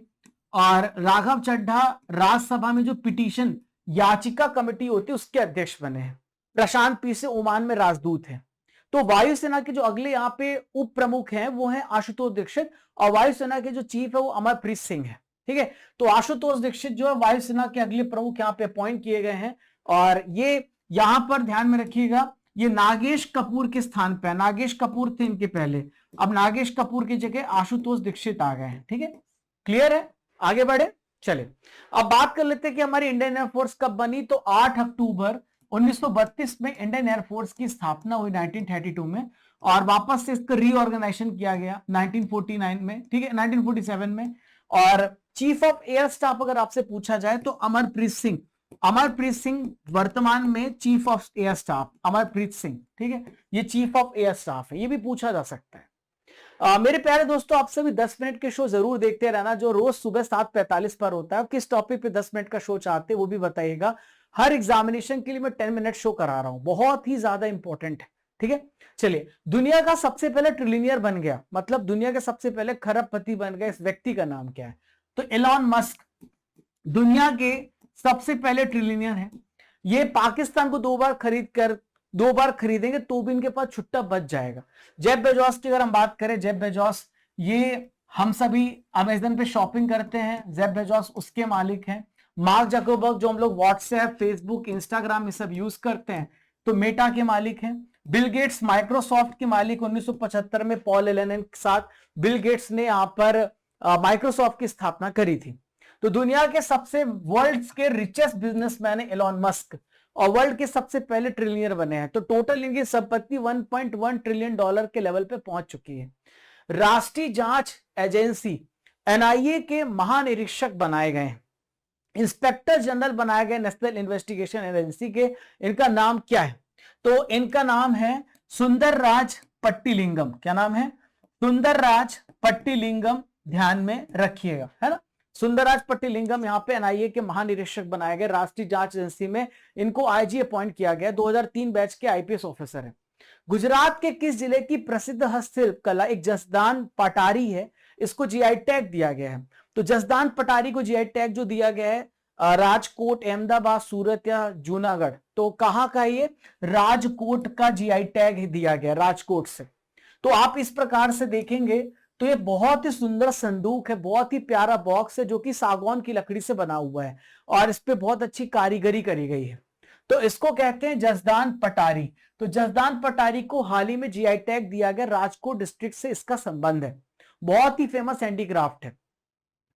और राघव चड्ढा राज्यसभा में जो पिटीशन याचिका कमेटी होती है उसके अध्यक्ष बने हैं। प्रशांत पी से ओमान में राजदूत हैं। तो वायुसेना के जो अगले यहां पे उप प्रमुख हैं वो हैं आशुतोष दीक्षित, और वायुसेना के जो चीफ है वो अमरप्रीत सिंह है। ठीक है, तो आशुतोष दीक्षित जो है वायुसेना के अगले प्रमुख यहां पे अपॉइंट किए गए हैं। और ये यहां पर ध्यान में रखिएगा, ये नागेश कपूर के स्थान पे, नागेश कपूर थे इनके पहले, अब नागेश कपूर की जगह आशुतोष दीक्षित आ गए हैं। ठीक है, क्लियर है, आगे बढ़े। चले अब बात कर लेते हैं कि हमारी इंडियन एयरफोर्स कब बनी। तो 8 अक्टूबर 1932 में इंडियन एयरफोर्स की स्थापना हुई 1932 में, और वापस से इसका रीऑर्गेनाइजेशन किया गया 1949 में। ठीक है, 1947 में। और चीफ ऑफ एयर स्टाफ अगर आपसे पूछा जाए तो अमरप्रीत सिंह, अमरप्रीत सिंह वर्तमान में chief of air staff, Amarpreet Singh. ठीक है, ये चीफ ऑफ एयर स्टाफ है, ये भी पूछा जा सकता है। मेरे प्यारे दोस्तों, आप सभी 10 मिनट के शो जरूर देखते रहना, जो रोज सुबह 7:45 पर होता है। किस टॉपिक पे 10 मिनट का शो चाहते हैं वो भी बताइएगा। हर एग्जामिनेशन के लिए मैं 10 मिनट शो करा रहा हूं, बहुत ही ज्यादा इंपॉर्टेंट है। ठीक है, चलिए, दुनिया का सबसे पहले ट्रिलियनियर बन गया, मतलब दुनिया के सबसे पहले खरबपति बन गए, इस व्यक्ति का नाम क्या है? तो एलॉन मस्क दुनिया के सबसे पहले ट्रिलियनियर है। ये पाकिस्तान को 2 बार खरीदेंगे तो भी इनके पास छुट्टा बच जाएगा। जेफ बेजोस की अगर हम बात करें, जेफ बेजोस, ये हम सभी अमेजन पे शॉपिंग करते हैं, जेफ बेजोस उसके मालिक हैं। मार्क जकरबर्ग, जो हम लोग व्हाट्सएप, फेसबुक, इंस्टाग्राम ये सब यूज करते हैं, तो मेटा के मालिक हैं। बिल गेट्स माइक्रोसॉफ्ट के मालिक, 1975 में पॉल एलन के साथ बिल गेट्स ने यहां पर माइक्रोसॉफ्ट की स्थापना करी थी। तो दुनिया के सबसे वर्ल्ड के रिचेस्ट बिजनेसमैन है एलॉन मस्क, और वर्ल्ड के सबसे पहले ट्रिलियनियर बने हैं। तो टोटल इनकी संपत्ति $1.1 ट्रिलियन के लेवल पे पहुंच चुकी है। राष्ट्रीय जांच एजेंसी एनआईए के महानिरीक्षक बनाए गए हैं, इंस्पेक्टर जनरल बनाए गए नेशनल इन्वेस्टिगेशन एजेंसी के। इनका नाम क्या है? तो इनका नाम है सुंदरराज पट्टीलिंगम। क्या नाम है? सुंदरराज पट्टीलिंगम, ध्यान में रखिएगा, है ना। सुंदरराज पट्टीलिंगम यहाँ पे एनआईए के महानिरीक्षक बनाए गए राष्ट्रीय जांच एजेंसी में। इनको आईजी अपॉइंट किया गया, 2003 बैच के आईपीएस ऑफिसर है। गुजरात के किस जिले की प्रसिद्ध हस्तशिल्प कला एक जसदान पटारी है, इसको जीआई टैग दिया गया है। तो जसदान पटारी को जीआई टैग जो दिया गया है राजकोट, अहमदाबाद, सूरत या जूनागढ़, तो कहां का ये? राजकोट का जीआई टैग दिया गया, राजकोट से। तो आप इस प्रकार से देखेंगे तो ये बहुत ही सुंदर संदूक है, बहुत ही प्यारा बॉक्स है, जो कि सागौन की लकड़ी से बना हुआ है, और इस पे बहुत अच्छी कारीगरी करी गई है। तो इसको कहते हैं जसदान पटारी। तो जसदान पटारी को हाल ही में जीआई टैग दिया गया, राजकोट डिस्ट्रिक्ट से इसका संबंध है। बहुत ही फेमस हैंडीक्राफ्ट है।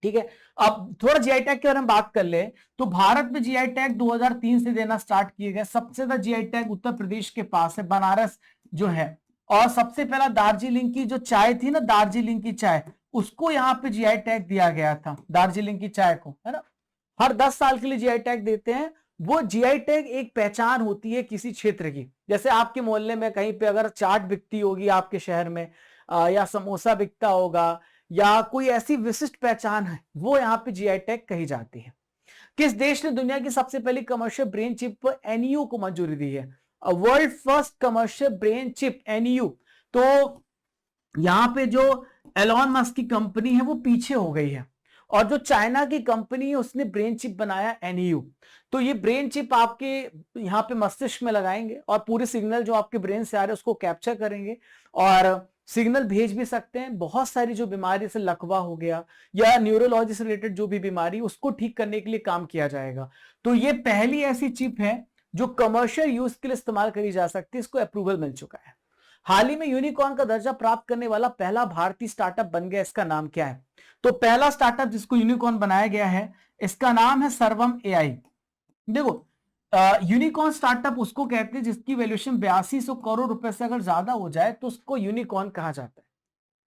ठीक है, अब थोड़ा जीआई टैग के बारे में बात कर ले, तो भारत में जीआई टैग 2003 से देना स्टार्ट किए गए। सबसे ज्यादा जीआई टैग उत्तर प्रदेश के पास है, बनारस जो है। और सबसे पहला दार्जिलिंग की जो चाय थी ना, दार्जिलिंग की चाय, उसको यहाँ पे जीआई टैग दिया गया था, दार्जिलिंग की चाय को, है ना। हर 10 साल के लिए जीआई टैग देते हैं। वो जीआई टैग एक पहचान होती है किसी क्षेत्र की। जैसे आपके मोहल्ले में कहीं पे अगर चाट बिकती होगी आपके शहर में, या समोसा बिकता होगा, या कोई ऐसी विशिष्ट पहचान है, वो यहाँ पे जीआई टैग कही जाती है। किस देश ने दुनिया की सबसे पहली कमर्शियल ब्रेन चिप एनयू को मंजूरी दी है? World first commercial brain chip NU. तो यहां पे जो एलॉन मस्क की कंपनी है वो पीछे हो गई है, और जो चाइना की कंपनी है उसने ब्रेन चिप बनाया एनयू। तो ये ब्रेन चिप आपके यहाँ पे मस्तिष्क में लगाएंगे, और पूरे सिग्नल जो आपके ब्रेन से आ रहे हैं उसको कैप्चर करेंगे, और सिग्नल भेज भी सकते हैं। बहुत सारी जो बीमारी, जैसे लकवा हो गया या न्यूरोलॉजी से रिलेटेड जो भी बीमारी, उसको ठीक करने के लिए काम किया जाएगा। तो ये पहली ऐसी चिप है जो कमर्शियल यूज के लिए इस्तेमाल करी जा सकती है, इसको अप्रूवल मिल चुका है। हाल ही में यूनिकॉर्न का दर्जा प्राप्त करने वाला पहला भारतीय स्टार्टअप बन गया, इसका नाम क्या है? तो पहला स्टार्टअप जिसको यूनिकॉर्न बनाया गया है, इसका नाम है सर्वम एआई। देखो, यूनिकॉर्न स्टार्टअप उसको कहते हैं जिसकी वैल्यूएशन 8200 करोड़ रुपए से अगर ज्यादा हो जाए तो उसको यूनिकॉर्न कहा जाता है।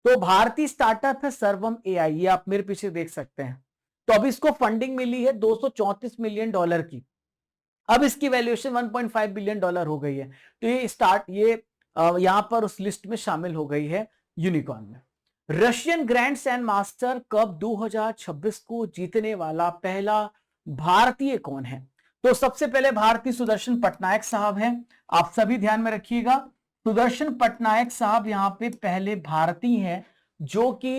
तो भारतीय स्टार्टअप है सर्वम एआई, ये आप मेरे पीछे देख सकते हैं। तो अभी इसको फंडिंग मिली है $234 मिलियन की। अब इसकी वैल्यूएशन $1.5 बिलियन हो गई है। तो ये यहां पर उस लिस्ट में शामिल हो गई है यूनिकॉर्न में। Russian grand sand master cup 2026 को जीतने वाला पहला भारतीय कौन है? तो सबसे पहले भारतीय सुदर्शन पटनायक साहब हैं, आप सभी ध्यान में रखिएगा। सुदर्शन पटनायक साहब यहाँ पे पहले भारतीय हैं जो कि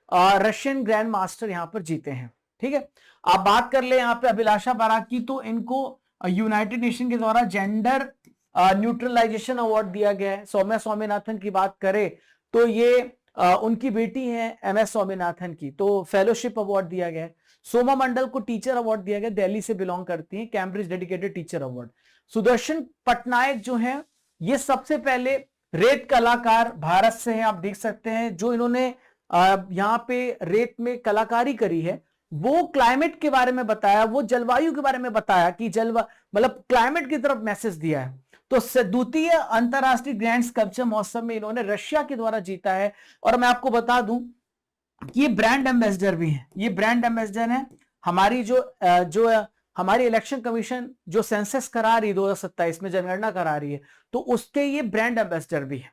रशियन ग्रैंड मास्टर यहाँ पर जीते हैं। ठीक है, आप बात कर ले यहाँ पे अभिलाषा बाराक की, तो इनको यूनाइटेड नेशन के द्वारा जेंडर न्यूट्रलाइजेशन अवार्ड दिया गया है। सौम्या स्वामीनाथन की बात करें तो ये उनकी बेटी है MS स्वामीनाथन की, तो फेलोशिप अवार्ड दिया गया है। सोमा मंडल को टीचर अवार्ड दिया गया, दिल्ली से बिलोंग करती हैं, Cambridge dedicated teacher award. Sudarshan Patnaik जो है ये सबसे पहले रेत कलाकार भारत से हैं, आप देख सकते हैं, जो इन्होंने यहां पे रेत में कलाकारी करी है। वो क्लाइमेट के बारे में बताया, वो जलवायु के बारे में बताया कि मतलब क्लाइमेट की तरफ मैसेज दिया है। तो द्वितीय अंतरराष्ट्रीय ग्रैंड स्कल्पचर महोत्सव में इन्होंने रशिया के द्वारा जीता है। और मैं आपको बता दूं कि ये ब्रांड एम्बेसडर भी है, ये ब्रांड एम्बेसडर है हमारी जो हमारी इलेक्शन कमीशन जो सेंसस करा रही 2027 में जनगणना करा रही है, तो उसके ये ब्रांड एम्बेसडर भी है।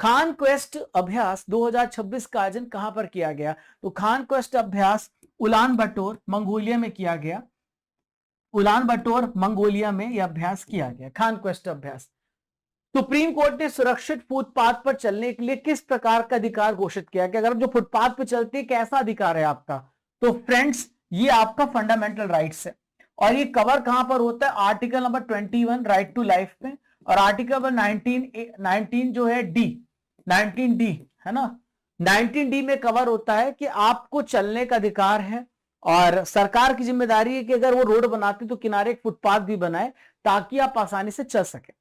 खान क्वेस्ट अभ्यास 2026 का आयोजन कहां पर किया गया? तो खान क्वेस्ट अभ्यास उलान बटोर मंगोलिया में किया गया। उलान बटोर मंगोलिया में यह अभ्यास किया गया, खान क्वेस्ट अभ्यास। सुप्रीम कोर्ट ने सुरक्षित फुटपाथ पर चलने के लिए किस प्रकार का अधिकार घोषित किया कि अगर आप जो फुटपाथ पर चलते हैं कैसा अधिकार है आपका? तो फ्रेंड्स ये आपका फंडामेंटल राइट्स है। और ये कवर कहां पर होता है? Article number 21 right to life में, और आर्टिकल नंबर 19 जो है D 19D है ना, 19D में कवर होता है कि आपको चलने का अधिकार है। और सरकार की जिम्मेदारी है कि अगर वो रोड बनाते तो किनारे एक फुटपाथ भी बनाए ताकि आप आसानी से चल सके।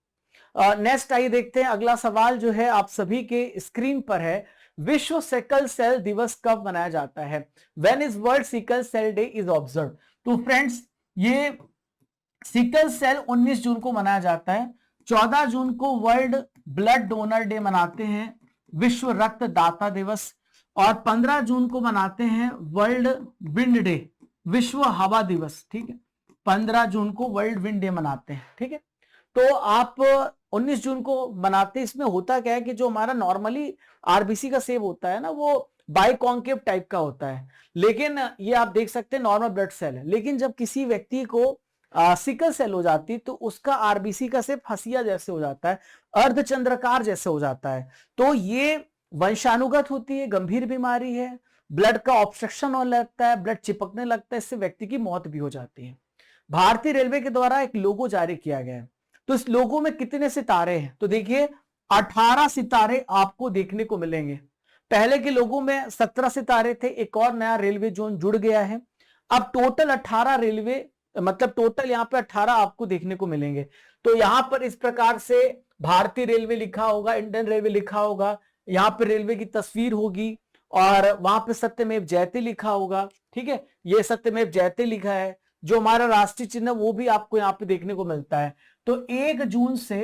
नेक्स्ट आइए देखते हैं, अगला सवाल जो है आप सभी के स्क्रीन पर है, विश्व सिकल सेल दिवस कब मनाया जाता है? When is world sickle cell day is observe? तो फ्रेंड्स ये सिकल सेल 19 जून को मनाया जाता है। 14 जून को वर्ल्ड ब्लड डोनर डे मनाते हैं, विश्व रक्तदाता दिवस। और 15 जून को मनाते हैं वर्ल्ड विंड डे, विश्व हवा दिवस। ठीक है, 15 जून को वर्ल्ड विंड डे मनाते हैं। ठीक है, तो आप 19 जून को मनाते हैं। इसमें होता क्या है कि जो हमारा नॉर्मली आरबीसी का सेव होता है ना, वो बाइकॉन्केव टाइप का होता है, लेकिन ये आप देख सकते हैं नॉर्मल ब्लड सेल है। लेकिन जब किसी व्यक्ति को सिकल सेल हो जाती है तो उसका आरबीसी का सेव हसिया जैसे हो जाता है, अर्धचंद्राकार जैसे हो जाता है। तो ये वंशानुगत होती है, गंभीर बीमारी है, ब्लड का ऑब्स्ट्रक्शन होने लगता है, ब्लड चिपकने लगता है, इससे व्यक्ति की मौत भी हो जाती है। भारतीय रेलवे के द्वारा एक लोगो जारी किया गया है, तो इस लोगो में कितने सितारे हैं? तो देखिए 18 सितारे आपको देखने को मिलेंगे। पहले के लोगों में 17 सितारे थे, एक और नया रेलवे जोन जुड़ गया है। अब टोटल 18 रेलवे, मतलब टोटल यहां पे 18 आपको देखने को मिलेंगे। तो यहां पर इस प्रकार से भारतीय रेलवे लिखा होगा, इंडियन रेलवे लिखा होगा, यहां पर रेलवे की तस्वीर होगी और वहां पे सत्यमेव जयते लिखा होगा। ठीक है, ये सत्यमेव जयते लिखा है। जो हमारा राष्ट्रीय चिन्ह वो भी आपको यहां पे देखने को मिलता है। तो 1 जून से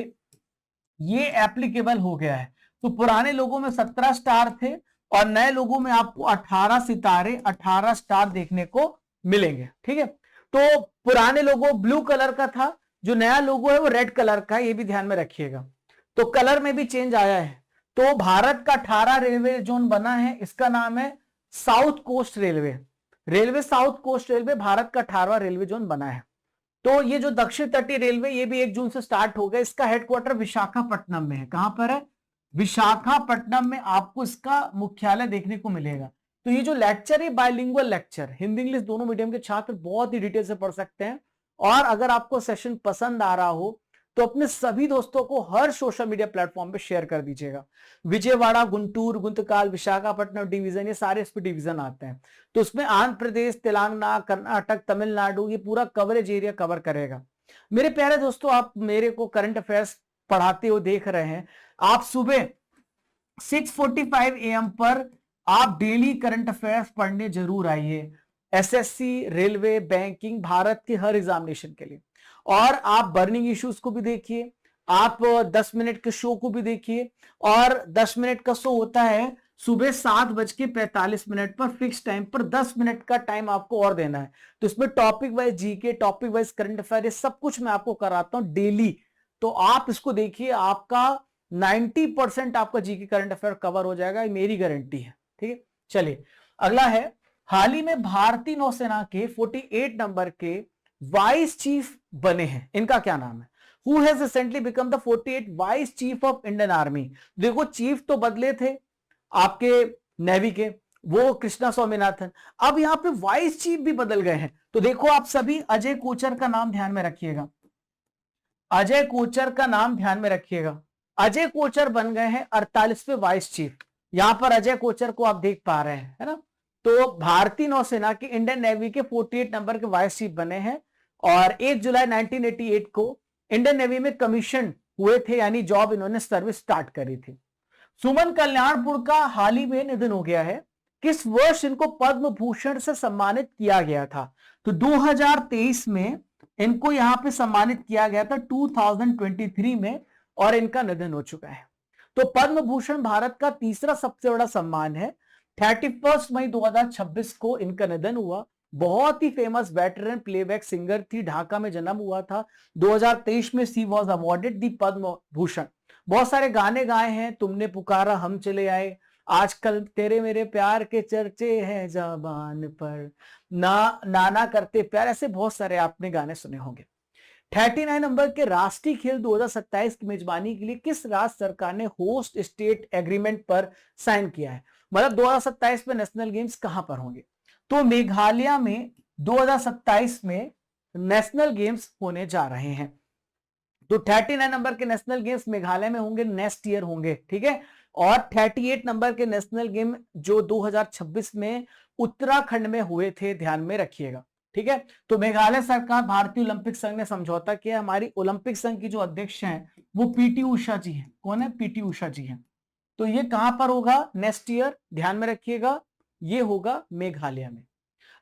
ये एप्लीकेबल हो गया है। तो पुराने लोगों में 17 स्टार थे और नए लोगों में आपको 18 सितारे 18 स्टार देखने को मिलेंगे। ठीक है, तो पुराने लोगो ब्लू कलर का था, जो नया लोगो है वो रेड कलर का है, ये भी ध्यान में रखिएगा। तो कलर में भी चेंज आया है। तो भारत का 18 रेलवे जोन बना है, इसका नाम है south coast railway. Railway south coast railway Bharat का 18वां रेलवे जोन बना है। तो ये जो दक्षिण तटीय रेलवे ये भी 1 जून से स्टार्ट हो गया। इसका हेडक्वार्टर विशाखापट्टनम में है। कहां पर है? विशाखापट्टनम में आपको इसका मुख्यालय देखने को मिलेगा। तो ये जो लेक्चर है बाइलिंगुअल लेक्चर, हिंदी इंग्लिश दोनों मीडियम के छात्र बहुत ही डिटेल से पढ़ सकते हैं। और अगर आपको सेशन पसंद आ रहा हो तो अपने सभी दोस्तों को हर सोशल मीडिया प्लेटफॉर्म पे शेयर कर दीजिएगा। विजयवाड़ा, गुंटूर, गुंतकाल, विशाखापट्टनम डिवीजन, ये सारे इस पे डिवीजन आते हैं। तो उसमें आंध्र प्रदेश, तेलंगाना, कर्नाटक, तमिलनाडु, ये पूरा कवरेज एरिया कवर करेगा। मेरे प्यारे दोस्तों, आप मेरे को करंट अफेयर्स पढ़ाते हुए देख रहे हैं। आप सुबह 6:45 AM पर आप डेली करंट अफेयर्स पढ़ने जरूर आइए, एसएससी, रेलवे, बैंकिंग, भारत के हर एग्जामिनेशन के लिए। और आप बर्निंग इश्यूज को भी देखिए, आप 10 मिनट के शो को भी देखिए। और 10 मिनट का शो होता है सुबह 7:45 पर फिक्स टाइम पर। 10 मिनट का टाइम आपको और देना है। तो इसमें topic wise GK, topic wise current affair, सब कुछ मैं आपको कराता हूं डेली। तो आप इसको देखिए, आपका 90% आपका जीके करंट अफेयर कवर हो जाएगा, ये मेरी गारंटी है। ठीक है, चलिए अगला है, हाल ही में भारतीय नौसेना के 48 नंबर के वाइस चीफ बने हैं, इनका क्या नाम है? Who has recently become the 48 vice chief of Indian army. देखो चीफ तो बदले थे आपके नेवी के, वो कृष्णा स्वामीनाथन, अब यहां पे वाइस चीफ भी बदल गए हैं। तो देखो आप सभी अजय कोचर का नाम ध्यान में रखिएगा, अजय कोचर का नाम ध्यान में रखिएगा। अजय कोचर बन गए हैं 48वें वाइस चीफ। यहां पर अजय कोचर को आप देख पा रहे हैं, है ना। तो भारतीय नौसेना के इंडियन नेवी के 48 नंबर के वाइस चीफ बने हैं और 1 जुलाई 1988 को इंडियन नेवी में कमीशन हुए थे, यानी जॉब इन्होंने सर्विस स्टार्ट करी थी। सुमन कल्याणपुर का हाल ही में निधन हो गया है। किस वर्ष इनको पद्म भूषण से सम्मानित किया गया था? तो 2023 में इनको यहां पे सम्मानित किया गया था 2023 में, और इनका निधन हो चुका है। तो पद्म भूषण भारत का तीसरा सबसे बड़ा सम्मान है। 31 मई 2026 को इनका निधन हुआ। बहुत ही फेमस वेटरन प्लेबैक सिंगर थी, ढाका में जन्म हुआ था। 2023 में सी वॉज अवॉर्डेड दी पद्म भूषण। बहुत सारे गाने गाए हैं, तुमने पुकारा हम चले आए, आजकल तेरे मेरे प्यार के चर्चे हैं ज़बान पर, नाना करते प्यार, ऐसे बहुत सारे आपने गाने सुने होंगे। 39 नंबर के राष्ट्रीय खेल 2027 की मेजबानी के लिए किस राज्य सरकार ने होस्ट स्टेट एग्रीमेंट पर साइन किया है? मतलब 2027 में नेशनल गेम्स कहां पर होंगे? तो मेघालय में 2027 में नेशनल गेम्स होने जा रहे हैं। तो 39 नंबर के नेशनल गेम्स मेघालय में होंगे, नेक्स्ट ईयर होंगे, ठीक है। और 38 नंबर के नेशनल गेम जो 2026 में उत्तराखंड में हुए थे, ध्यान में रखिएगा, ठीक है। तो मेघालय सरकार, भारतीय ओलंपिक संघ ने समझौता किया। हमारी ओलंपिक संघ की जो अध्यक्ष हैं वो पीटी उषा जी हैं। कौन है? पीटी उषा जी हैं। तो ये कहां पर होगा नेक्स्ट ईयर? ध्यान में रखिएगा, ये होगा मेघालय में।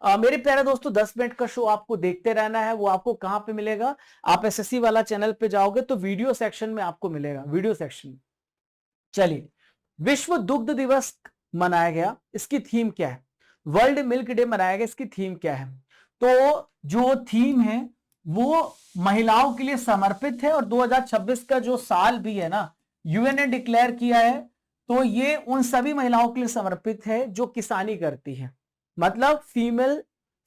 मेरे प्यारे दोस्तों, 10 मिनट का शो आपको देखते रहना है। वो आपको कहां पे मिलेगा? आप एसएससी वाला चैनल पे जाओगे तो वीडियो सेक्शन में आपको मिलेगा, वीडियो सेक्शन। चलिए, विश्व दुग्ध दिवस मनाया गया, इसकी थीम क्या है? वर्ल्ड मिल्क डे मनाया गया, इसकी थीम क्या है? तो जो थीम है वो महिलाओं के लिए समर्पित है, और 2026 का जो साल भी है ना, यूएन ने डिक्लेयर किया है, तो ये उन सभी महिलाओं के लिए समर्पित है जो किसानी करती है। मतलब फीमेल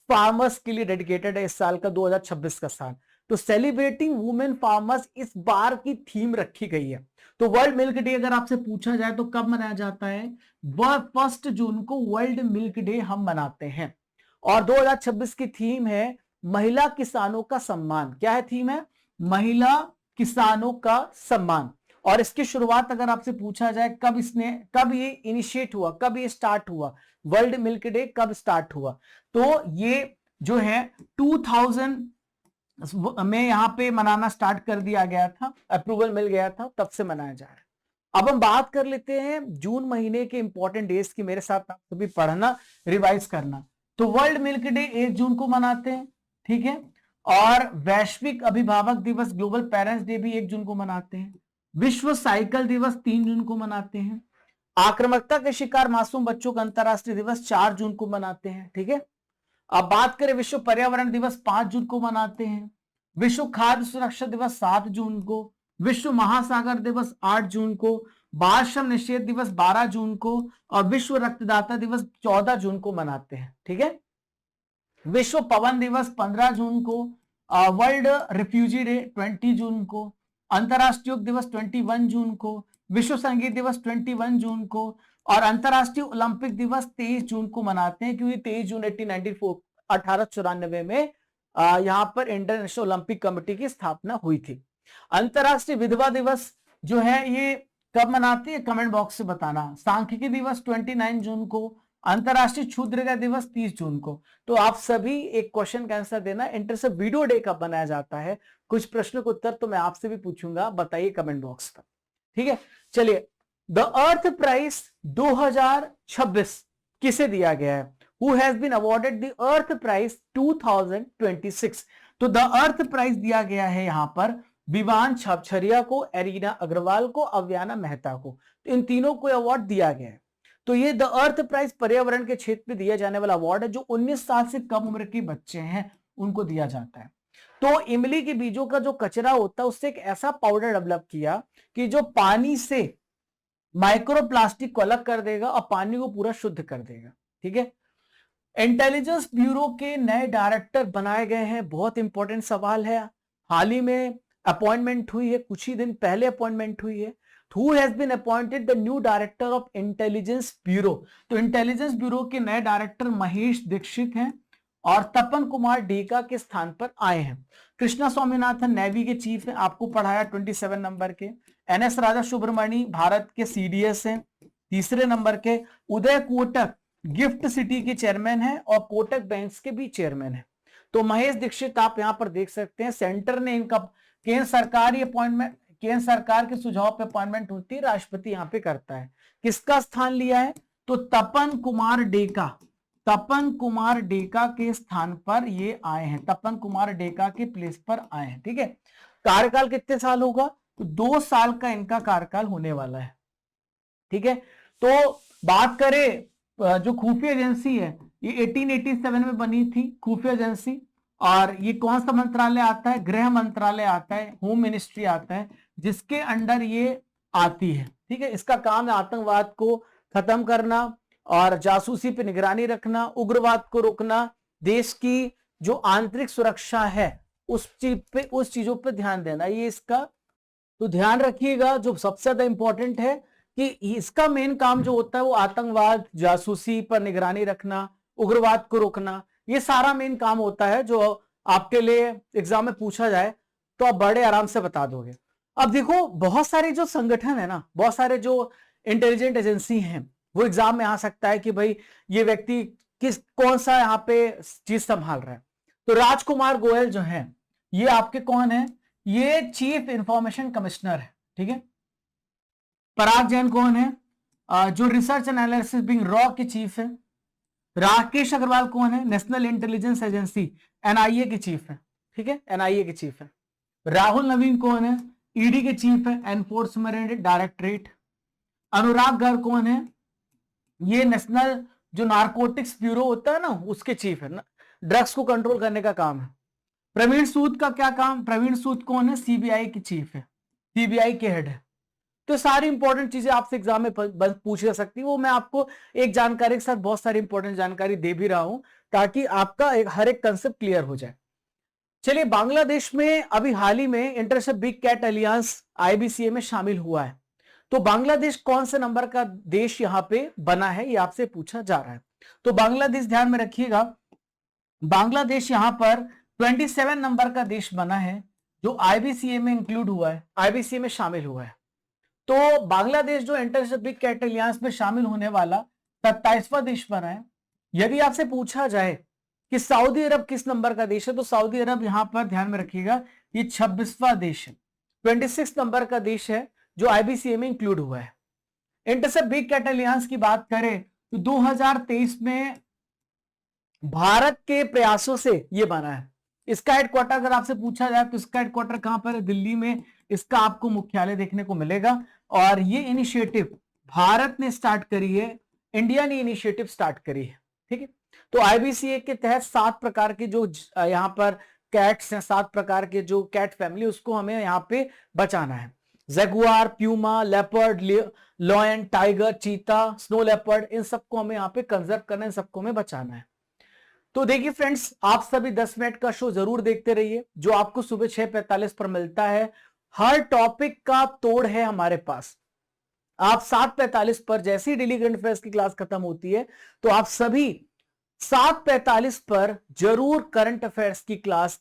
फार्मर्स के लिए डेडिकेटेड है इस साल का, 2026 का साल। तो सेलिब्रेटिंग वुमेन फार्मर्स इस बार की थीम रखी गई है। तो वर्ल्ड मिल्क डे अगर आपसे पूछा जाए तो कब मनाया जाता है? वह 1 जून को वर्ल्ड मिल्क डे हम मनाते हैं। और 2026 की थीम है महिला किसानों का सम्मान। क्या है थीम? है महिला किसानों का सम्मान। और इसकी शुरुआत अगर आपसे पूछा जाए कब ये इनिशिएट हुआ, कब ये स्टार्ट हुआ, वर्ल्ड मिल्क डे कब स्टार्ट हुआ, तो ये जो है 2000 में यहां पे मनाना स्टार्ट कर दिया गया था, अप्रूवल मिल गया था, तब से मनाया जा रहा है। अब हम बात कर लेते हैं जून महीने के इंपॉर्टेंट डेज की। मेरे साथ आप सभी पढ़ना, रिवाइज करना। तो वर्ल्ड मिल्क डे 1 जून को मनाते हैं, ठीक है। और वैश्विक अभिभावक दिवस, ग्लोबल पेरेंट्स डे भी 1 जून को मनाते हैं। विश्व साइकिल दिवस 3 जून को मनाते हैं। आक्रामकता के शिकार मासूम बच्चों का अंतरराष्ट्रीय दिवस 4 जून को मनाते हैं, ठीक है। अब बात करें विश्व पर्यावरण दिवस 5 जून को मनाते हैं। विश्व खाद्य सुरक्षा दिवस 7 जून को। विश्व महासागर दिवस 8 जून को। बाल श्रम निषेध दिवस 12 जून को। और विश्व रक्तदाता दिवस 14 जून को मनाते हैं, ठीक है। विश्व पवन दिवस 15 जून को। वर्ल्ड रिफ्यूजी डे 20 जून को। अंतरराष्ट्रीय योग दिवस 21 जून को। विश्व संगीत दिवस 21 जून को। और अंतरराष्ट्रीय ओलंपिक दिवस 23 जून को मनाते हैं, क्योंकि 23 जून 1894 में यहां पर इंटरनेशनल ओलंपिक कमेटी की स्थापना हुई थी। अंतरराष्ट्रीय विधवा दिवस जो है ये कब मनाते हैं? कमेंट बॉक्स से बताना। सांख्यिकी दिवस 29 जून को। अंतरराष्ट्रीय क्षुद्र दिवस 30 जून को। तो आप सभी एक क्वेश्चन का आंसर देना, इंटर से वीडियो डे कब बनाया जाता है? कुछ प्रश्नों के उत्तर तो मैं आपसे भी पूछूंगा, बताइए कमेंट बॉक्स पर, ठीक है। चलिए, द अर्थ प्राइज 2026 किसे दिया गया है? Who has been awarded the earth prize 2026? तो द अर्थ प्राइज दिया गया है यहां पर विवान छपछरिया को, एरिना अग्रवाल को, अव्याना मेहता को। तो इन तीनों को अवार्ड दिया गया है। तो ये द अर्थ प्राइज पर्यावरण के क्षेत्र में दिया जाने वाला अवार्ड है। जो 19 साल से कम उम्र के बच्चे हैं उनको दिया जाता है। तो इमली के बीजों का जो कचरा होता है उससे एक ऐसा पाउडर डेवलप किया कि जो पानी से माइक्रोप्लास्टिक को अलग कर देगा और पानी को पूरा शुद्ध कर देगा, ठीक है। इंटेलिजेंस ब्यूरो के नए डायरेक्टर बनाए गए हैं, बहुत इंपॉर्टेंट सवाल है। हाल ही में अपॉइंटमेंट हुई है, कुछ ही दिन पहले अपॉइंटमेंट हुई है। Who has been appointed the new director of intelligence bureau? तो इंटेलिजेंस ब्यूरो के नए डायरेक्टर महेश दीक्षित हैं और तपन कुमार डेका के स्थान पर आए हैं। कृष्णा स्वामीनाथन नेवी के चीफ हैं, आपको पढ़ाया 27 नंबर के। एनएस राजा सुब्रमणी भारत के सीडीएस हैं, तीसरे नंबर के। उदय कोटक गिफ्ट सिटी के चेयरमैन हैं और कोटक बैंक्स के भी चेयरमैन हैं। तो महेश दीक्षित आप यहां पर देख सकते हैं, सेंटर ने इनका, केंद्र सरकार अपॉइंटमेंट, केंद्र सरकार के सुझाव पे अपॉइंटमेंट होती है, राष्ट्रपति यहां पे करता है। किसका स्थान लिया है? तो तपन कुमार डेका, तपन कुमार डेका के स्थान पर ये आए हैं, तपन कुमार डेका के प्लेस पर आए हैं। ठीक है, कार्यकाल कितने साल होगा? तो 2 साल का इनका कार्यकाल होने वाला है। ठीक है, तो बात करें जो खुफिया एजेंसी है, ये 1887 में बनी थी खुफिया एजेंसी, और ये कौन सा मंत्रालय आता है? गृह मंत्रालय आता है, होम मिनिस्ट्री आता है, जिसके अंडर ये आती है। ठीक है, इसका काम है आतंकवाद को खत्म करना और जासूसी पे निगरानी रखना, उग्रवाद को रोकना, देश की जो आंतरिक सुरक्षा है उस चीजों पे ध्यान देना, ये इसका। तो ध्यान रखिएगा, जो सबसे ज्यादा इंपॉर्टेंट है कि इसका मेन काम जो होता है वो आतंकवाद, जासूसी पर निगरानी रखना, उग्रवाद को रोकना, ये सारा मेन काम होता है जो आपके लिए एग्जाम में पूछा जाए तो आप बड़े आराम से बता दोगे। अब देखो, बहुत सारे जो संगठन है ना, बहुत सारे जो इंटेलिजेंट एजेंसी हैं, वो एग्जाम में आ सकता है कि भाई ये व्यक्ति कौन सा यहाँ पे चीज संभाल रहा है। तो राजकुमार गोयल जो है, ये आपके कौन है? ये चीफ इंफॉर्मेशन कमिश्नर है। ठीक है, पराग जैन कौन है? जो रिसर्च एनालिसिस विंग रॉ के चीफ है। राकेश अग्रवाल कौन है? नेशनल इंटेलिजेंस एजेंसी एनआईए के चीफ है। ठीक है, एनआईए के चीफ है। राहुल नवीन कौन है? ईडी के चीफ है, एनफोर्समेंट डायरेक्टरेट। अनुराग गर्ग कौन है? ये नेशनल जो नारकोटिक्स ब्यूरो होता है ना, उसके चीफ है, ड्रग्स को कंट्रोल करने का काम है। प्रवीण सूद का क्या काम? प्रवीण सूद कौन है? सीबीआई के चीफ है, सीबीआई के हेड है। तो सारी इंपॉर्टेंट चीजें आपसे एग्जाम में पूछ जा सकती है, वो मैं आपको एक जानकारी के साथ बहुत सारी इंपॉर्टेंट जानकारी दे भी रहा हूं ताकि आपका हर एक कंसेप्ट क्लियर हो जाए। चलिए, बांग्लादेश में अभी हाल ही में international big cat alliance IBCA में शामिल हुआ है। तो बांग्लादेश कौन से नंबर का देश यहां पे बना है, ये आपसे पूछा जा रहा है। तो बांग्लादेश ध्यान में रखिएगा, बांग्लादेश यहां पर 27 नंबर का देश बना है जो आईबीसीए में इंक्लूड हुआ है, आईबीसीए में शामिल हुआ है। तो बांग्लादेश जो इंटरनेशनल बिग कैट अलियांस में शामिल होने वाला 27वां देश बना है। यदि आपसे पूछा जाए कि सऊदी अरब किस नंबर का देश है, तो सऊदी अरब यहां पर ध्यान में रखिएगा, ये 26वां देश है, 26 नंबर का देश है जो आईबीसीए में इंक्लूड हुआ है। इंटरनेशनल बिग कैट अलियांस की बात करें तो 2023 में भारत के प्रयासों से यह बना है। इसका हेडक्वार्टर अगर आपसे पूछा जाए तो इसका हेडक्वार्टर कहां पर है? दिल्ली में इसका आपको मुख्यालय देखने को मिलेगा। और ये इनिशिएटिव भारत ने स्टार्ट करी है, इंडिया ने इनिशिएटिव स्टार्ट करी है। ठीक है, तो आईबीसीए के तहत 7 प्रकार के जो यहां पर कैट्स हैं, 7 प्रकार के जो कैट फैमिली, उसको हमें यहां पे बचाना है। Jaguar, Puma, leopard, lion, tiger, चीता, स्नो लेपर्ड, इन सबको हमें यहां पे कंजर्व करना है, इन सबको हमें बचाना है। तो देखिए फ्रेंड्स, आप सभी 10 मिनट का शो जरूर देखते रहिए, जो आपको सुबह 6:45 पर मिलता है। हर टॉपिक का तोड़ है हमारे पास। आप 7:45 पर जैसे ही डेली करंट अफेयर्स की क्लास खत्म होती है, तो आप सभी 7:45 पर जरूर करंट अफेयर्स की क्लास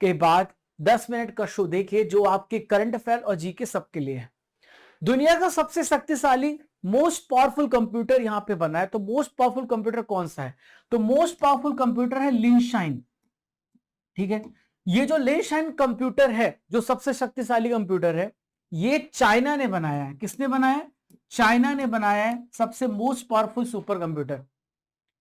के बाद 10 मिनट का शो देखिए, जो आपके करंट अफेयर और जीके सबके लिए है। दुनिया का सबसे शक्तिशाली मोस्ट पावरफुल कंप्यूटर यहां पे बना है। तो मोस्ट पावरफुल कंप्यूटर कौन सा है? तो मोस्ट पावरफुल कंप्यूटर है लिनशाइन। ठीक है, ये जो लिनशाइन कंप्यूटर है, जो सबसे शक्तिशाली कंप्यूटर है, ये चाइना ने बनाया है। किसने बनाया है? चाइना ने बनाया है सबसे मोस्ट पावरफुल सुपर कंप्यूटर।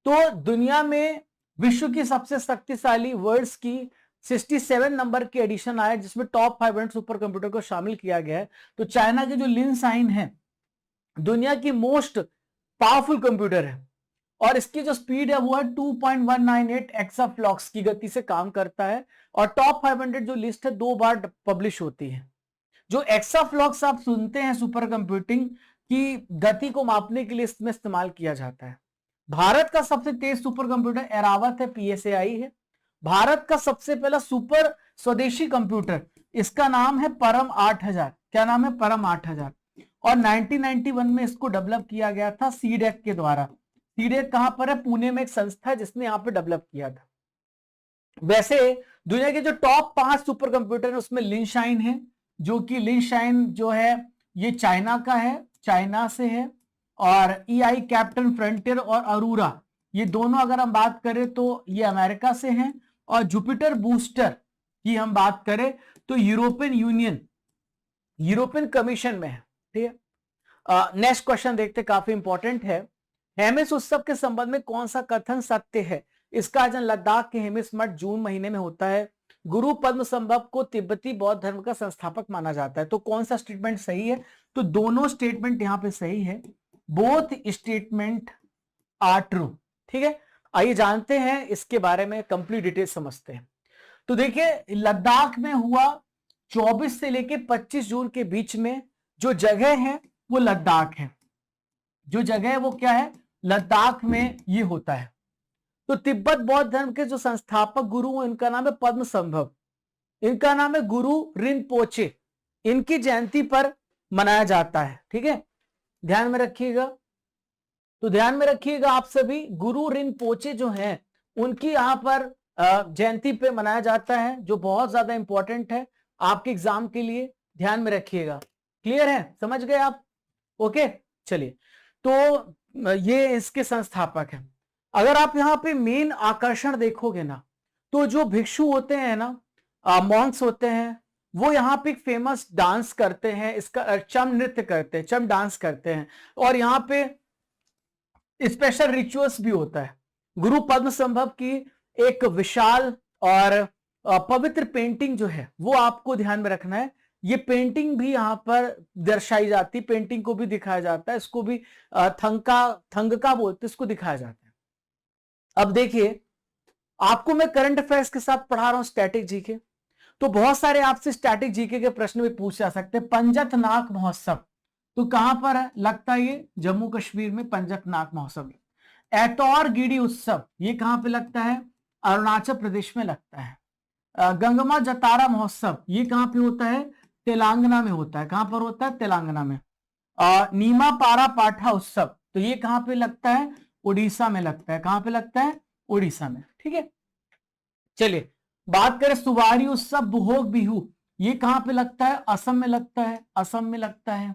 तो दुनिया में विश्व की सबसे शक्तिशाली वर्ड्स की 67 नंबर की एडिशन आया, जिसमें टॉप 500 सुपर कंप्यूटर को शामिल किया गया है। तो चाइना के जो लिनशाइन है, दुनिया की मोस्ट पावरफुल कंप्यूटर है, और इसकी जो स्पीड है वो है 2.198 एक्साफ्लॉक्स की गति से काम करता है। और टॉप 500 जो लिस्ट है 2 बार पब्लिश होती है। जो एक्साफ्लॉक्स आप सुनते हैं सुपर कंप्यूटिंग की गति को मापने के लिए इसमें इस्तेमाल किया जाता है। भारत का सबसे तेज सुपर कंप्यूटर एरावत है, पीएसएआई है। भारत का सबसे पहला सुपर स्वदेशी कंप्यूटर इसका नाम है परम 8000। क्या नाम है? परम 8000। और 1991 में इसको डेवलप किया गया था सीडेक के द्वारा। सीडेक कहां पर है? पुणे में एक संस्था है जिसने यहां पे डेवलप किया था। वैसे दुनिया के जो टॉप 5 सुपर कंप्यूटर है उसमें लिनशाइन है, जो कि लिनशाइन जो है ये चाइना का है, चाइना से है। और EI कैप्टन फ्रंटियर और अरूरा, ये दोनों अगर हम बात करें तो ये अमेरिका से हैं। और जुपिटर बूस्टर की हम बात करें तो यूरोपियन यूनियन, यूरोपियन कमीशन में है। ठीक है, नेक्स्ट क्वेश्चन देखते, काफी इंपॉर्टेंट है। हेमिस उत्सव के संबंध में कौन सा कथन सत्य है? इसका आयोजन लद्दाख के हेमिस मठ जून महीने में होता है। गुरु पद्मसंभव को तिब्बती बौद्ध धर्म का संस्थापक माना जाता है। तो कौन सा स्टेटमेंट सही है? तो दोनों स्टेटमेंट यहां पे सही है, बोथ स्टेटमेंट आर ट्रू। ठीक है, आइए जानते हैं इसके बारे में, कंप्लीट डिटेल समझते हैं। तो देखिए, लद्दाख में हुआ 24 से लेके 25 जून के बीच में। जो जगह है वो लद्दाख है, जो जगह है वो क्या है? लद्दाख में ये होता है। तो तिब्बत बौद्ध धर्म के जो संस्थापक गुरु हैं इनका नाम है पद्मसंभव, इनका नाम है गुरु रिनपोचे। इनकी जयंती पर मनाया जाता है। ठीक है, ध्यान में रखिएगा। तो ध्यान में रखिएगा आप सभी, गुरु रिनपोचे जो हैं उनकी यहां पर जयंती पे मनाया जाता है, जो बहुत ज्यादा इंपॉर्टेंट है आपके एग्जाम के लिए। ध्यान में रखिएगा। क्लियर है? समझ गए आप? ओके, चलिए। तो ये इसके संस्थापक हैं। अगर आप यहाँ पे मेन आकर्षण देखोगे ना, तो जो भिक्षु होते हैं ना, मॉन्क्स होते हैं, वो यहाँ पे एक फेमस डांस करते हैं, इसका चम नृत्य करते हैं, चम डांस करते हैं। और यहाँ पे स्पेशल रिचुअल्स भी होता है। गुरु पद्मसंभव की एक विशाल और पवित्र पेंटिंग जो है वो आपको ध्यान में रखना है। ये पेंटिंग भी यहां पर दर्शाई जाती, पेंटिंग को भी दिखाया जाता है, इसको भी थंगका बोलते, इसको दिखाया जाता है। अब देखिए, आपको मैं करंट अफेयर्स के साथ पढ़ा रहा हूं स्टैटिक जीके, तो बहुत सारे आपसे स्टैटिक जीके के प्रश्न भी पूछ जा सकते हैं। पंजत नाग महोत्सव तो कहां पर है? लगता है ये जम्मू कश्मीर में पंजत नाग महोत्सव। एतौर गिरी उत्सव ये कहां पे लगता है? अरुणाचल प्रदेश में लगता है। गंगमा जतारा महोत्सव ये कहां पे होता है? तेलंगाना में होता है। कहां पर होता है? तेलंगाना में। नीमा पारा पाठा उत्सव तो ये कहां पे लगता है? उड़ीसा में लगता है। कहां पे लगता है? उड़ीसा में। ठीक है, चलिए बात करें सुवारी उत्सव बुहोग बिहू, ये कहां पे लगता है? असम में लगता है, असम में लगता है।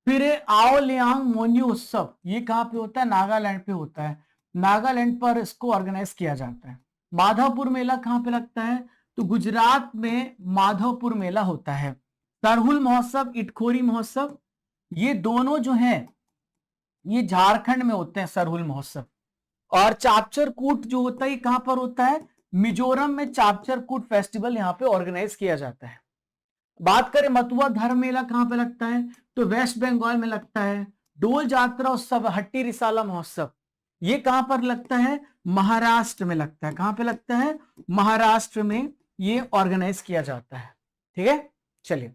फिर आओलियांग मोन्यू उत्सव ये कहां पे होता है? नागालैंड पे होता है। नागालैंड पर इसको ऑर्गेनाइज किया जाता है। माधवपुर मेला कहां पे लगता है? तो गुजरात में माधवपुर मेला होता है। सरहुल महोत्सव, इटखोरी महोत्सव, ये दोनों जो हैं ये झारखंड में होते हैं, सरहुल महोत्सव। और चापचर कूट जो होता है ये कहां पर होता है? मिजोरम में चापचर कूट फेस्टिवल यहां पे ऑर्गेनाइज किया जाता है। बात करें मथुआ धर्म मेला कहां पे लगता है? तो वेस्ट बंगाल में लगता है। डोल जात्रा उत्सव, हट्टी रिसाला महोत्सव, ये कहां पर लगता है? महाराष्ट्र में लगता है। कहां पे लगता है? महाराष्ट्र में ये ऑर्गेनाइज किया जाता है। ठीक है, चलिए।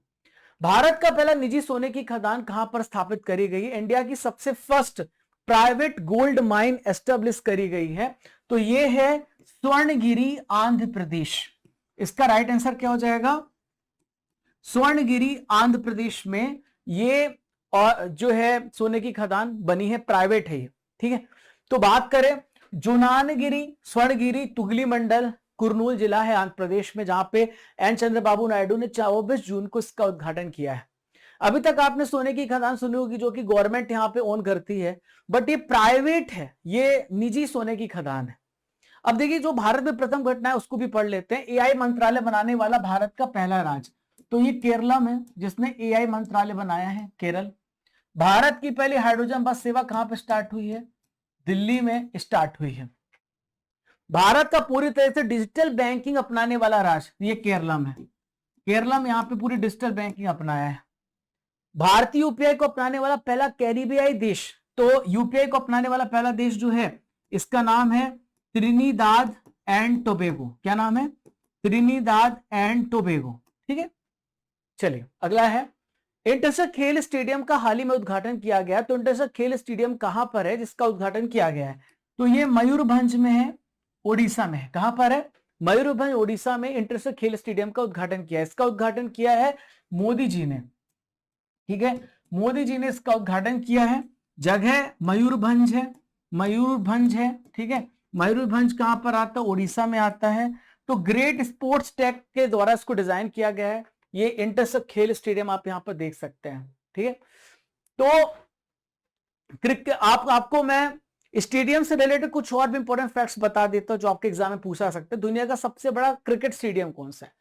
भारत का पहला निजी सोने की खदान कहां पर स्थापित करी गई? इंडिया की सबसे first private gold mine establish करी गई है, तो ये है स्वर्णगिरी, आंध्र प्रदेश। इसका राइट आंसर क्या हो जाएगा? स्वर्णगिरी, आंध्र प्रदेश में ये और जो है सोने की खदान बनी है, प्राइवेट है ये। ठीक है, तो बात करें जुनानगिरी, स्वर्णगिरी, तुगली मंडल, कुरनूल जिला है आंध्र प्रदेश में, जहां पे एन चंद्रबाबू नायडू ने 24 जून को इसका उद्घाटन किया है। अभी तक आपने सोने की खदान सुनी होगी जो कि गवर्नमेंट यहां पे ओन करती है, बट ये प्राइवेट है, ये निजी सोने की खदान है। अब देखिए, जो भारत में प्रथम घटना है उसको भी पढ़ लेते हैं। एआई मंत्रालय बनाने वाला भारत का पहला राज्य, तो ये केरला में जिसने एआई मंत्रालय बनाया है, केरल। भारत की पहली हाइड्रोजन बस सेवा कहां पे स्टार्ट हुई है? दिल्ली में स्टार्ट हुई है। भारत का पूरी तरह से डिजिटल बैंकिंग अपनाने वाला राज्य ये केरला में, केरला में यहां पे पूरी डिजिटल बैंकिंग अपनाया है। भारतीय यूपीआई को अपनाने वाला पहला कैरिबियाई देश, तो यूपीआई को अपनाने वाला पहला देश जो है इसका नाम है त्रिनिदाद एंड टोबैगो। क्या नाम है? Trinidad and Tobago. ठीक है, चलिए अगला है इंटरसेक्ट खेल स्टेडियम का हाल ही में उद्घाटन किया गया। तो इंटरसेक्ट खेल स्टेडियम कहां पर है जिसका उद्घाटन किया गया है? तो ये मयूरभंज में है, उड़ीसा में है। कहां पर है? मयूरभंज ओडिशा में इंटरनेशनल खेल स्टेडियम का उद्घाटन किया। इसका उद्घाटन किया है मोदी जी ने, ठीक है, मोदी जी ने इसका उद्घाटन किया है। जगह मयूरभंज है, मयूरभंज है, ठीक है। मयूरभंज कहां पर आता है? उड़ीसा में आता है। तो ग्रेट स्पोर्ट्स टेक के द्वारा इसको डिजाइन किया गया है। ये इंटरनेशनल खेल स्टेडियम आप यहां पर देख सकते हैं, ठीक है। तो क्रिकेट आपको मैं स्टेडियम से रिलेटेड कुछ और भी इंपॉर्टेंट फैक्ट्स बता देता हूं जो आपके एग्जाम में पूछा सकते हैं। दुनिया का सबसे बड़ा क्रिकेट स्टेडियम कौन सा है?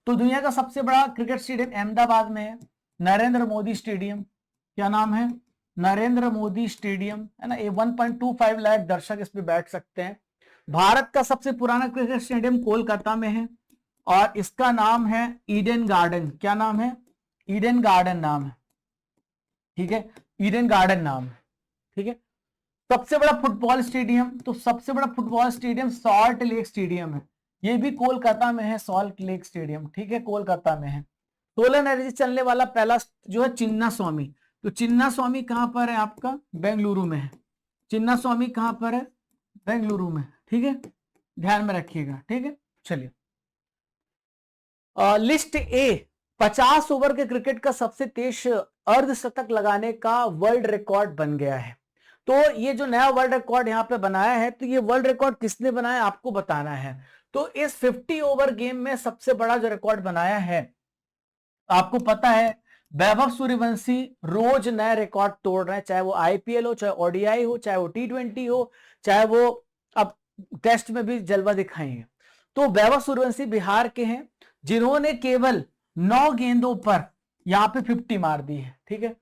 तो दुनिया का सबसे बड़ा क्रिकेट स्टेडियम अहमदाबाद में है, नरेंद्र मोदी स्टेडियम। क्या नाम है? नरेंद्र मोदी स्टेडियम, है ना। 1.25 लाख दर्शक इस पे बैठ सकते हैं। भारत का सबसे पुराना क्रिकेट स्टेडियम कोलकाता में है और इसका नाम है ईडन गार्डन। क्या नाम है? ईडन गार्डन नाम है, ठीक है, ईडन गार्डन नाम है, ठीक है। सबसे बड़ा फुटबॉल स्टेडियम, तो सबसे बड़ा football stadium salt lake stadium है। ये भी कोलकाता में है, सॉल्ट लेक स्टेडियम, ठीक है, कोलकाता में है। सोलर एनर्जी चलने वाला पहला जो है चिन्ना स्वामी। तो चिन्ना स्वामी कहां पर है? आपका बेंगलुरु में है। चिन्ना स्वामी कहां पर है? बेंगलुरु में, ठीक है, ध्यान में रखिएगा, ठीक है। चलिए लिस्ट ए, 50 ओवर के क्रिकेट का सबसे तेज अर्धशतक लगाने का वर्ल्ड रिकॉर्ड बन गया है। तो ये जो नया वर्ल्ड रिकॉर्ड यहां पे बनाया है, तो ये वर्ल्ड रिकॉर्ड किसने बनाया आपको बताना है। तो इस 50 ओवर गेम में सबसे बड़ा जो रिकॉर्ड बनाया है, आपको पता है वैभव सूर्यवंशी रोज नए रिकॉर्ड तोड़ रहे हैं, चाहे वो आईपीएल हो, चाहे ओडीआई हो, चाहे वो T20 हो, चाहे वो अब टेस्ट में भी जलवा दिखाएंगे। तो वैभव सूर्यवंशी बिहार के हैं जिन्होंने केवल 9 गेंदों पर यहां पे 50 मार दी है, ठीक है।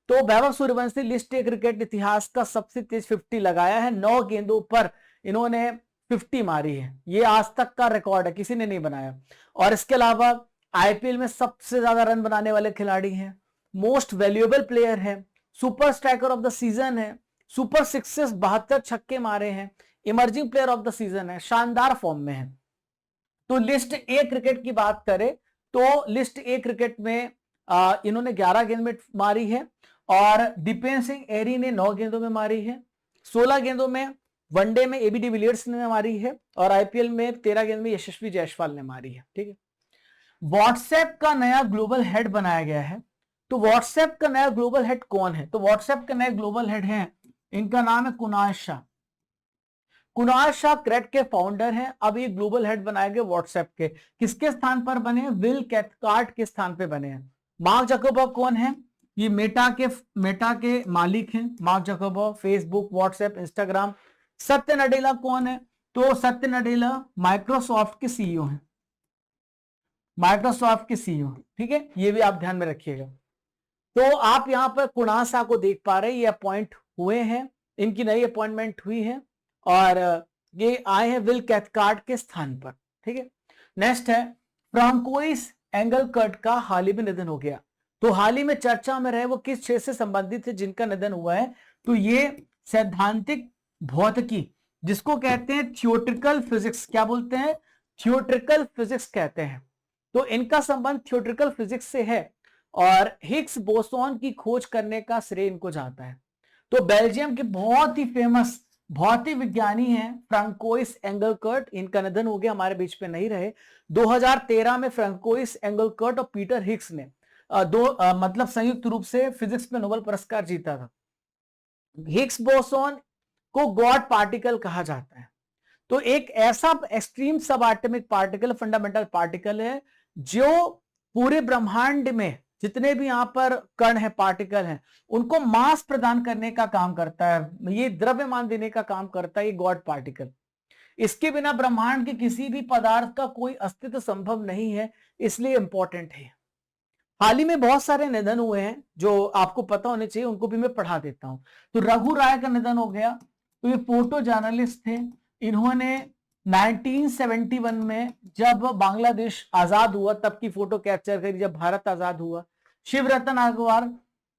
तो Vaibhav Suryavanshi list A cricket इतिहास का सबसे तेज 50 लगाया है। 9 गेंदों पर इन्होंने 50 मारी है, ये आज तक का रिकॉर्ड है, किसी ने नहीं बनाया। और इसके अलावा आईपीएल में सबसे ज्यादा रन बनाने वाले खिलाड़ी हैं, मोस्ट वैल्यूएबल प्लेयर है, super striker of the season है, सुपर सिक्सेस 72 छक्के मारे हैं, emerging player of the season है, शानदार फॉर्म में है। तो लिस्ट ए क्रिकेट की बात करें तो लिस्ट ए क्रिकेट में इन्होंने 11 गेंद में मारी है और दीपेन सिंह एरी ने 9 गेंदों में मारी है। 16 गेंदों में वनडे में एबी डिविलियर्स ने मारी है और आईपीएल में 13 गेंद में यशस्वी जायसवाल ने मारी है, ठीक है। व्हाट्सएप का नया ग्लोबल हेड बनाया गया है। तो व्हाट्सएप का नया ग्लोबल हेड कौन है? तो व्हाट्सएप के नए ग्लोबल हेड हैं, इनका नाम है कुणाल शाह। कुणाल शाह क्रेट के फाउंडर हैं। अब ये ग्लोबल हेड बनाए गए व्हाट्सएप के। किसके स्थान पर बने हैं? विल कैथकार्ट के स्थान पर बने हैं। मार्क जकरबर्ग कौन है? ये मेटा के मालिक हैं। Mark Zuckerberg Facebook, WhatsApp, Instagram. सत्य नडेला कौन है? तो सत्य नडेला माइक्रोसॉफ्ट के सीईओ हैं, माइक्रोसॉफ्ट के सीईओ, ठीक है, ये भी आप ध्यान में रखिएगा। तो आप यहां पर कुणाल शाह को देख पा रहे हैं, ये अपॉइंट हुए हैं, इनकी नई अपॉइंटमेंट हुई है और ये आए हैं विल कैथकार्ट के स्थान पर, ठीक है। नेक्स्ट है फ्रांकोइस एंगलकर्ट का हाल ही में निधन हो गया। तो हाल ही में चर्चा में रहे वो किस क्षेत्र से संबंधित है जिनका निधन हुआ है? तो ये सैद्धांतिक भौतिकी, जिसको कहते हैं थियोरेटिकल फिजिक्स, क्या बोलते हैं? थियोरेटिकल फिजिक्स कहते हैं। तो इनका संबंध थियोरेटिकल फिजिक्स से है और हिग्स बोसॉन की खोज करने का श्रेय इनको जाता है। तो बेल्जियम के बहुत ही फेमस भौतिक विज्ञानी हैं फ्रांकोइस एंगलकर्ट, इनका निधन हो गया, हमारे बीच पे नहीं रहे। 2013 में फ्रांकोइस एंगलकर्ट और पीटर हिग्स ने मतलब संयुक्त रूप से फिजिक्स में नोबेल पुरस्कार जीता था। हिग्स बोसॉन को गॉड पार्टिकल कहा जाता है। तो एक ऐसा एक्सट्रीम सब एटॉमिक पार्टिकल, फंडामेंटल पार्टिकल है जो पूरे ब्रह्मांड में जितने भी यहां पर कण है, पार्टिकल हैं, उनको मास प्रदान करने का काम करता है, ये द्रव्यमान देने का काम करता है, ये गॉड पार्टिकल। इसके बिना ब्रह्मांड के किसी भी पदार्थ का कोई अस्तित्व संभव नहीं है, इसलिए इंपॉर्टेंट है। हाल ही में बहुत सारे निधन हुए हैं जो आपको पता होने चाहिए, उनको भी मैं पढ़ा देता हूं। तो रघु राय का निधन हो गया। तो ये फोटो जर्नलिस्ट थे, इन्होंने 1971 में जब बांग्लादेश आजाद हुआ तब की फोटो कैप्चर करी, जब भारत आजाद हुआ। शिव रतन अग्रवाल,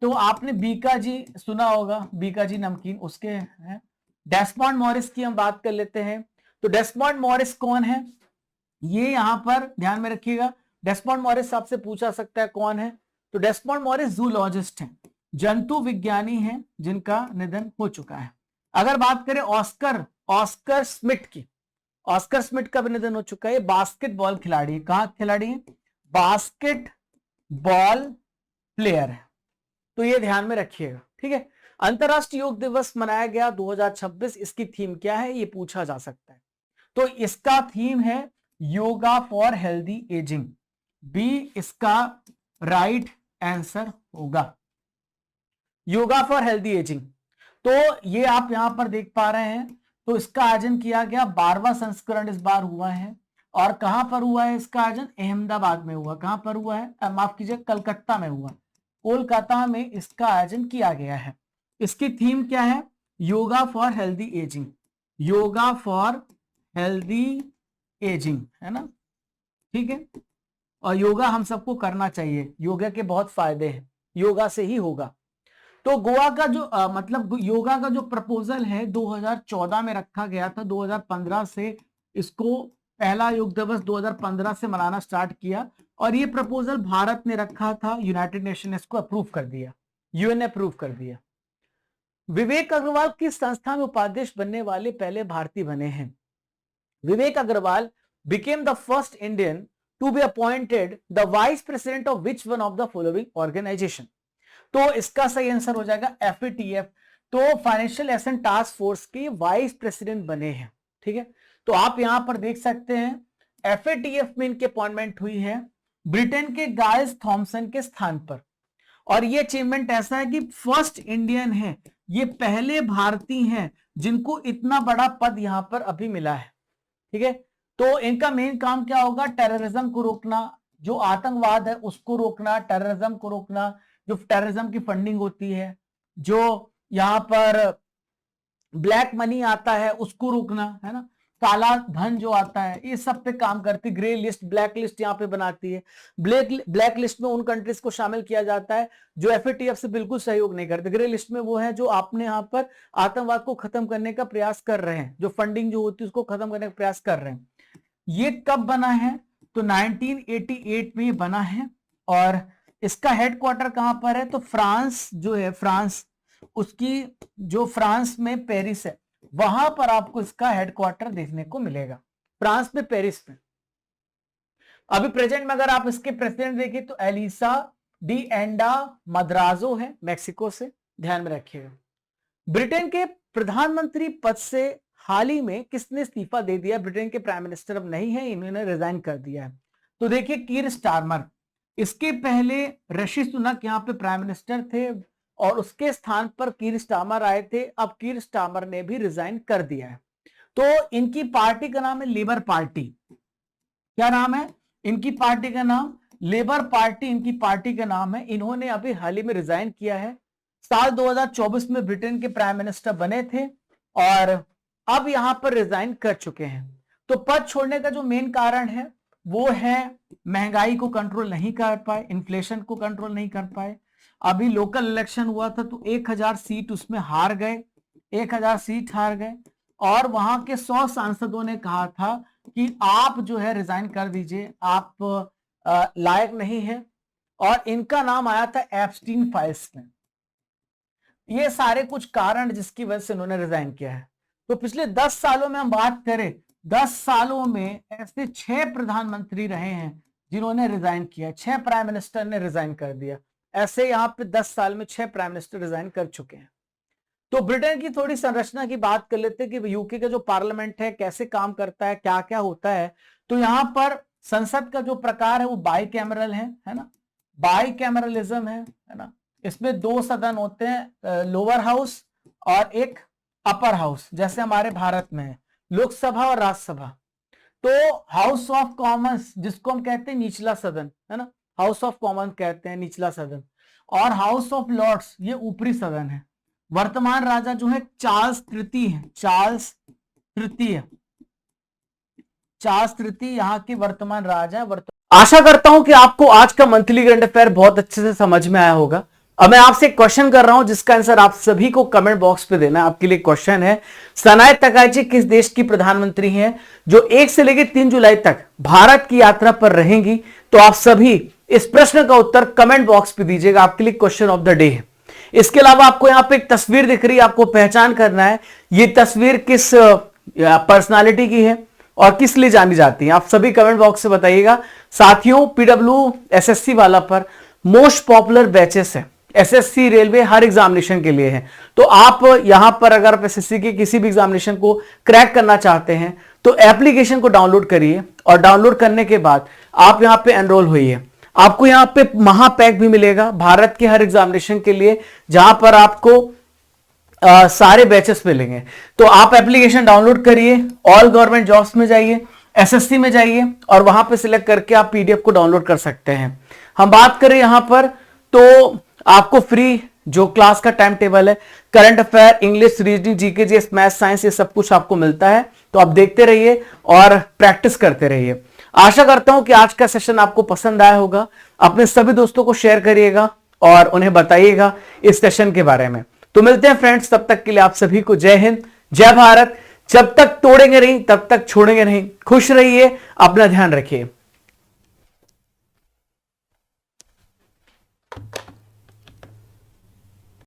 तो आपने बीका जी सुना होगा, बीका जी नमकीन, उसके हैं। डेस्मोंड मॉरिस की हम बात कर लेते हैं। तो डेस्मोंड मॉरिस कौन है? ये यहां पर ध्यान में रखिएगा, डेस्मोंड मॉरिस आपसे पूछा सकता है कौन है। तो डेस्मोंड मॉरिस जूलॉजिस्ट हैं, जंतु विज्ञानी हैं जिनका निधन हो चुका है। अगर बात करें ऑस्कर स्मिथ की, ऑस्कर स्मिथ का भी निधन हो चुका है। बास्केटबॉल खिलाड़ी है, कहां खिलाड़ी है? बास्केटबॉल प्लेयर है, तो ये ध्यान में रखिएगा, ठीक है। अंतरराष्ट्रीय योग दिवस मनाया गया 2026, इसकी थीम क्या है ये पूछा जा सकता है। तो इसका थीम है yoga for healthy ageing, B इसका राइट आंसर होगा, योगा फॉर हेल्दी एजिंग। तो ये आप यहां पर देख पा रहे हैं, तो इसका आयोजन किया गया, 12वां संस्करण इस बार हुआ है। और कहां पर हुआ है इसका आयोजन? अहमदाबाद में हुआ। कहां पर हुआ है? माफ कीजिए, कलकत्ता में हुआ। कोलकाता में इसका आयोजन किया गया है। इसकी थीम क्या है? Yoga for healthy ageing, yoga for healthy ageing, है ना, ठीक है। और योगा हम सबको करना चाहिए, योगा के बहुत फायदे हैं, योगा से ही होगा। तो गोवा का जो मतलब योगा का जो प्रपोजल है 2014 में रखा गया था, 2015 से इसको पहला योग दिवस 2015 से मनाना स्टार्ट किया, और ये प्रपोजल भारत ने रखा था, यूनाइटेड नेशन ने इसको अप्रूव कर दिया, यूएन ने अप्रूव कर दिया। विवेक अग्रवाल किस संस्था में उपाध्यक्ष बनने वाले पहले भारतीय बने हैं? विवेक Agarwal became the first Indian to be appointed the vice president of which one of the following organization? तो इसका सही आंसर हो जाएगा FATF। तो फाइनेंशियल एसेट टास्क फोर्स के वाइस प्रेसिडेंट बने हैं, ठीक है। तो आप यहां पर देख सकते हैं FATF में इनकी अपॉइंटमेंट हुई है ब्रिटेन के गाइस थॉमसन के स्थान पर। और ये अचीवमेंट ऐसा है कि फर्स्ट इंडियन है, ये पहले भारतीय हैं जिनको इतना बड़ा पद यहां पर अभी मिला है, ठीक है। तो इनका मेन काम क्या होगा? टेररिज्म को रोकना, जो आतंकवाद है उसको रोकना, टेररिज्म को रोकना, जो टेररिज्म की फंडिंग होती है, जो यहां पर ब्लैक मनी आता है उसको रोकना, है ना, काला धन जो आता है, ये सब पे काम करती है। ग्रे लिस्ट, ब्लैक लिस्ट यहाँ पे बनाती है। ब्लैक लिस्ट में उन कंट्रीज को शामिल किया जाता है जो FATF से बिल्कुल सहयोग नहीं करते। ग्रे लिस्ट में वो है जो आपने यहाँ पर आतंकवाद को खत्म करने का प्रयास कर रहे हैं, जो फंडिंग जो होती है उसको खत्म करने का प्रयास कर रहे हैं। ये कब बना है? तो 1988 में ये बना है। और इसका हेडक्वार्टर कहां पर है? तो फ्रांस जो है, फ्रांस, उसकी जो फ्रांस में पेरिस है, वहां पर आपको इसका हेडक्वार्टर देखने को मिलेगा, फ्रांस में, पेरिस में। अभी प्रेजेंट में अगर आप इसके प्रेसिडेंट देखें तो एलिसा डी एंडा मद्राजो है, मैक्सिको से, ध्यान में रखिएगा। ब्रिटेन के प्रधानमंत्री पद से हाल ही में किसने इस्तीफा दे दिया? ब्रिटेन के प्राइम मिनिस्टर अब नहीं है, इन्होंने रिजाइन कर दिया है। तो देखिए कीर स्टारमर, इसके पहले ऋषि सुनक यहाँ पे प्राइम मिनिस्टर थे और उसके स्थान पर कीर स्टारमर आए थे। अब कीर स्टारमर ने भी रिजाइन कर दिया है। तो इनकी पार्टी का नाम है लेबर पार्टी। क्या नाम है इनकी पार्टी का? नाम लेबर पार्टी इनकी पार्टी का नाम है। इन्होंने अभी हाल ही में रिजाइन किया है। साल 2024 में ब्रिटेन के प्राइम मिनिस्टर बने थे और अब यहां पर रिजाइन कर चुके हैं। तो पद छोड़ने का जो मेन कारण है वो है महंगाई को कंट्रोल नहीं कर पाए, इन्फ्लेशन को कंट्रोल नहीं कर पाए। अभी लोकल इलेक्शन हुआ था तो 1000 सीट उसमें हार गए, 1000 सीट हार गए, और वहां के 100 सांसदों ने कहा था कि आप जो है रिजाइन कर दीजिए, आप लायक नहीं है, और इनका नाम आया था एप्स्टीन फाइल्स में। ये सारे कुछ कारण जिसकी वजह से उन्होंने रिजाइन किया है। तो पिछले 10 सालों में हम बात करें, 10 सालों में ऐसे 6 प्रधानमंत्री रहे हैं जिन्होंने रिजाइन किया, 6 प्राइम मिनिस्टर ने रिजाइन कर दिया। ऐसे यहाँ पे 10 साल में 6 प्राइम मिनिस्टर रिजाइन कर चुके हैं। तो ब्रिटेन की थोड़ी संरचना की बात कर लेते हैं कि यूके का जो पार्लियामेंट है कैसे काम करता है, क्या क्या होता है। तो यहाँ पर संसद का जो प्रकार है वो बाई कैमरल है ना, बाई कैमरलिज्म है ना। इसमें 2 सदन होते हैं, लोअर हाउस और एक अपर हाउस, जैसे हमारे भारत में है लोकसभा और राज्यसभा। तो हाउस ऑफ कॉमन्स जिसको हम कहते हैं निचला सदन, है ना, हाउस ऑफ कॉमन्स कहते हैं निचला सदन, और हाउस ऑफ लॉर्ड्स ये ऊपरी सदन है। वर्तमान राजा जो है चार्ल्स तृतीय है, चार्ल्स तृतीय यहाँ के वर्तमान राजा है। आशा करता हूं कि आपको आज का मंथली करंट अफेयर बहुत अच्छे से समझ में आया होगा। अब मैं आपसे एक क्वेश्चन कर रहा हूं जिसका आंसर आप सभी को कमेंट बॉक्स पे देना है। आपके लिए क्वेश्चन है, सनाए तकाईची किस देश की प्रधानमंत्री हैं जो 1 से लेकर 3 जुलाई तक भारत की यात्रा पर रहेंगी? तो आप सभी इस प्रश्न का उत्तर कमेंट बॉक्स पे दीजिएगा। आपके लिए क्वेश्चन ऑफ द डे है। इसके अलावा आपको यहां पे एक तस्वीर दिख रही है, आपको पहचान करना है ये तस्वीर किस पर्सनालिटी की है। और किस लिए जानी जाती हैं, आप सभी कमेंट बॉक्स से बताइएगा। साथियों, पीडब्ल्यू एसएससी वाला पर मोस्ट पॉपुलर बैचेस है, एसएससी रेलवे हर एग्जामिनेशन के लिए है। तो आप यहां पर अगर आप एसएससी के किसी भी एग्जामिनेशन को क्रैक करना चाहते हैं तो एप्लीकेशन को डाउनलोड करिए, और डाउनलोड करने के बाद आप यहां पे एनरोल होइए। आपको यहां पे महापैक भी मिलेगा भारत के हर एग्जामिनेशन के लिए, जहां पर आपको सारे बैचेस मिलेंगे। तो आप एप्लीकेशन डाउनलोड करिए, ऑल गवर्नमेंट जॉब्स में जाइए, एसएससी में जाइए, और वहां पे सिलेक्ट करके आप पीडीएफ को डाउनलोड कर सकते हैं। हम बात करें यहां पर तो आपको फ्री जो क्लास का टाइम टेबल है, current affair, English, reasoning, GK, GS, math, science, ये सब कुछ आपको मिलता है। तो आप देखते रहिए और प्रैक्टिस करते रहिए। आशा करता हूं कि आज का सेशन आपको पसंद आया होगा। अपने सभी दोस्तों को शेयर करिएगा और उन्हें बताइएगा इस सेशन के बारे में। तो मिलते हैं फ्रेंड्स, तब तक के लिए आप सभी को जय हिंद, जय भारत। जब तक तोड़ेंगे नहीं तब तक छोड़ेंगे नहीं। खुश रहिए, अपना ध्यान रखिए।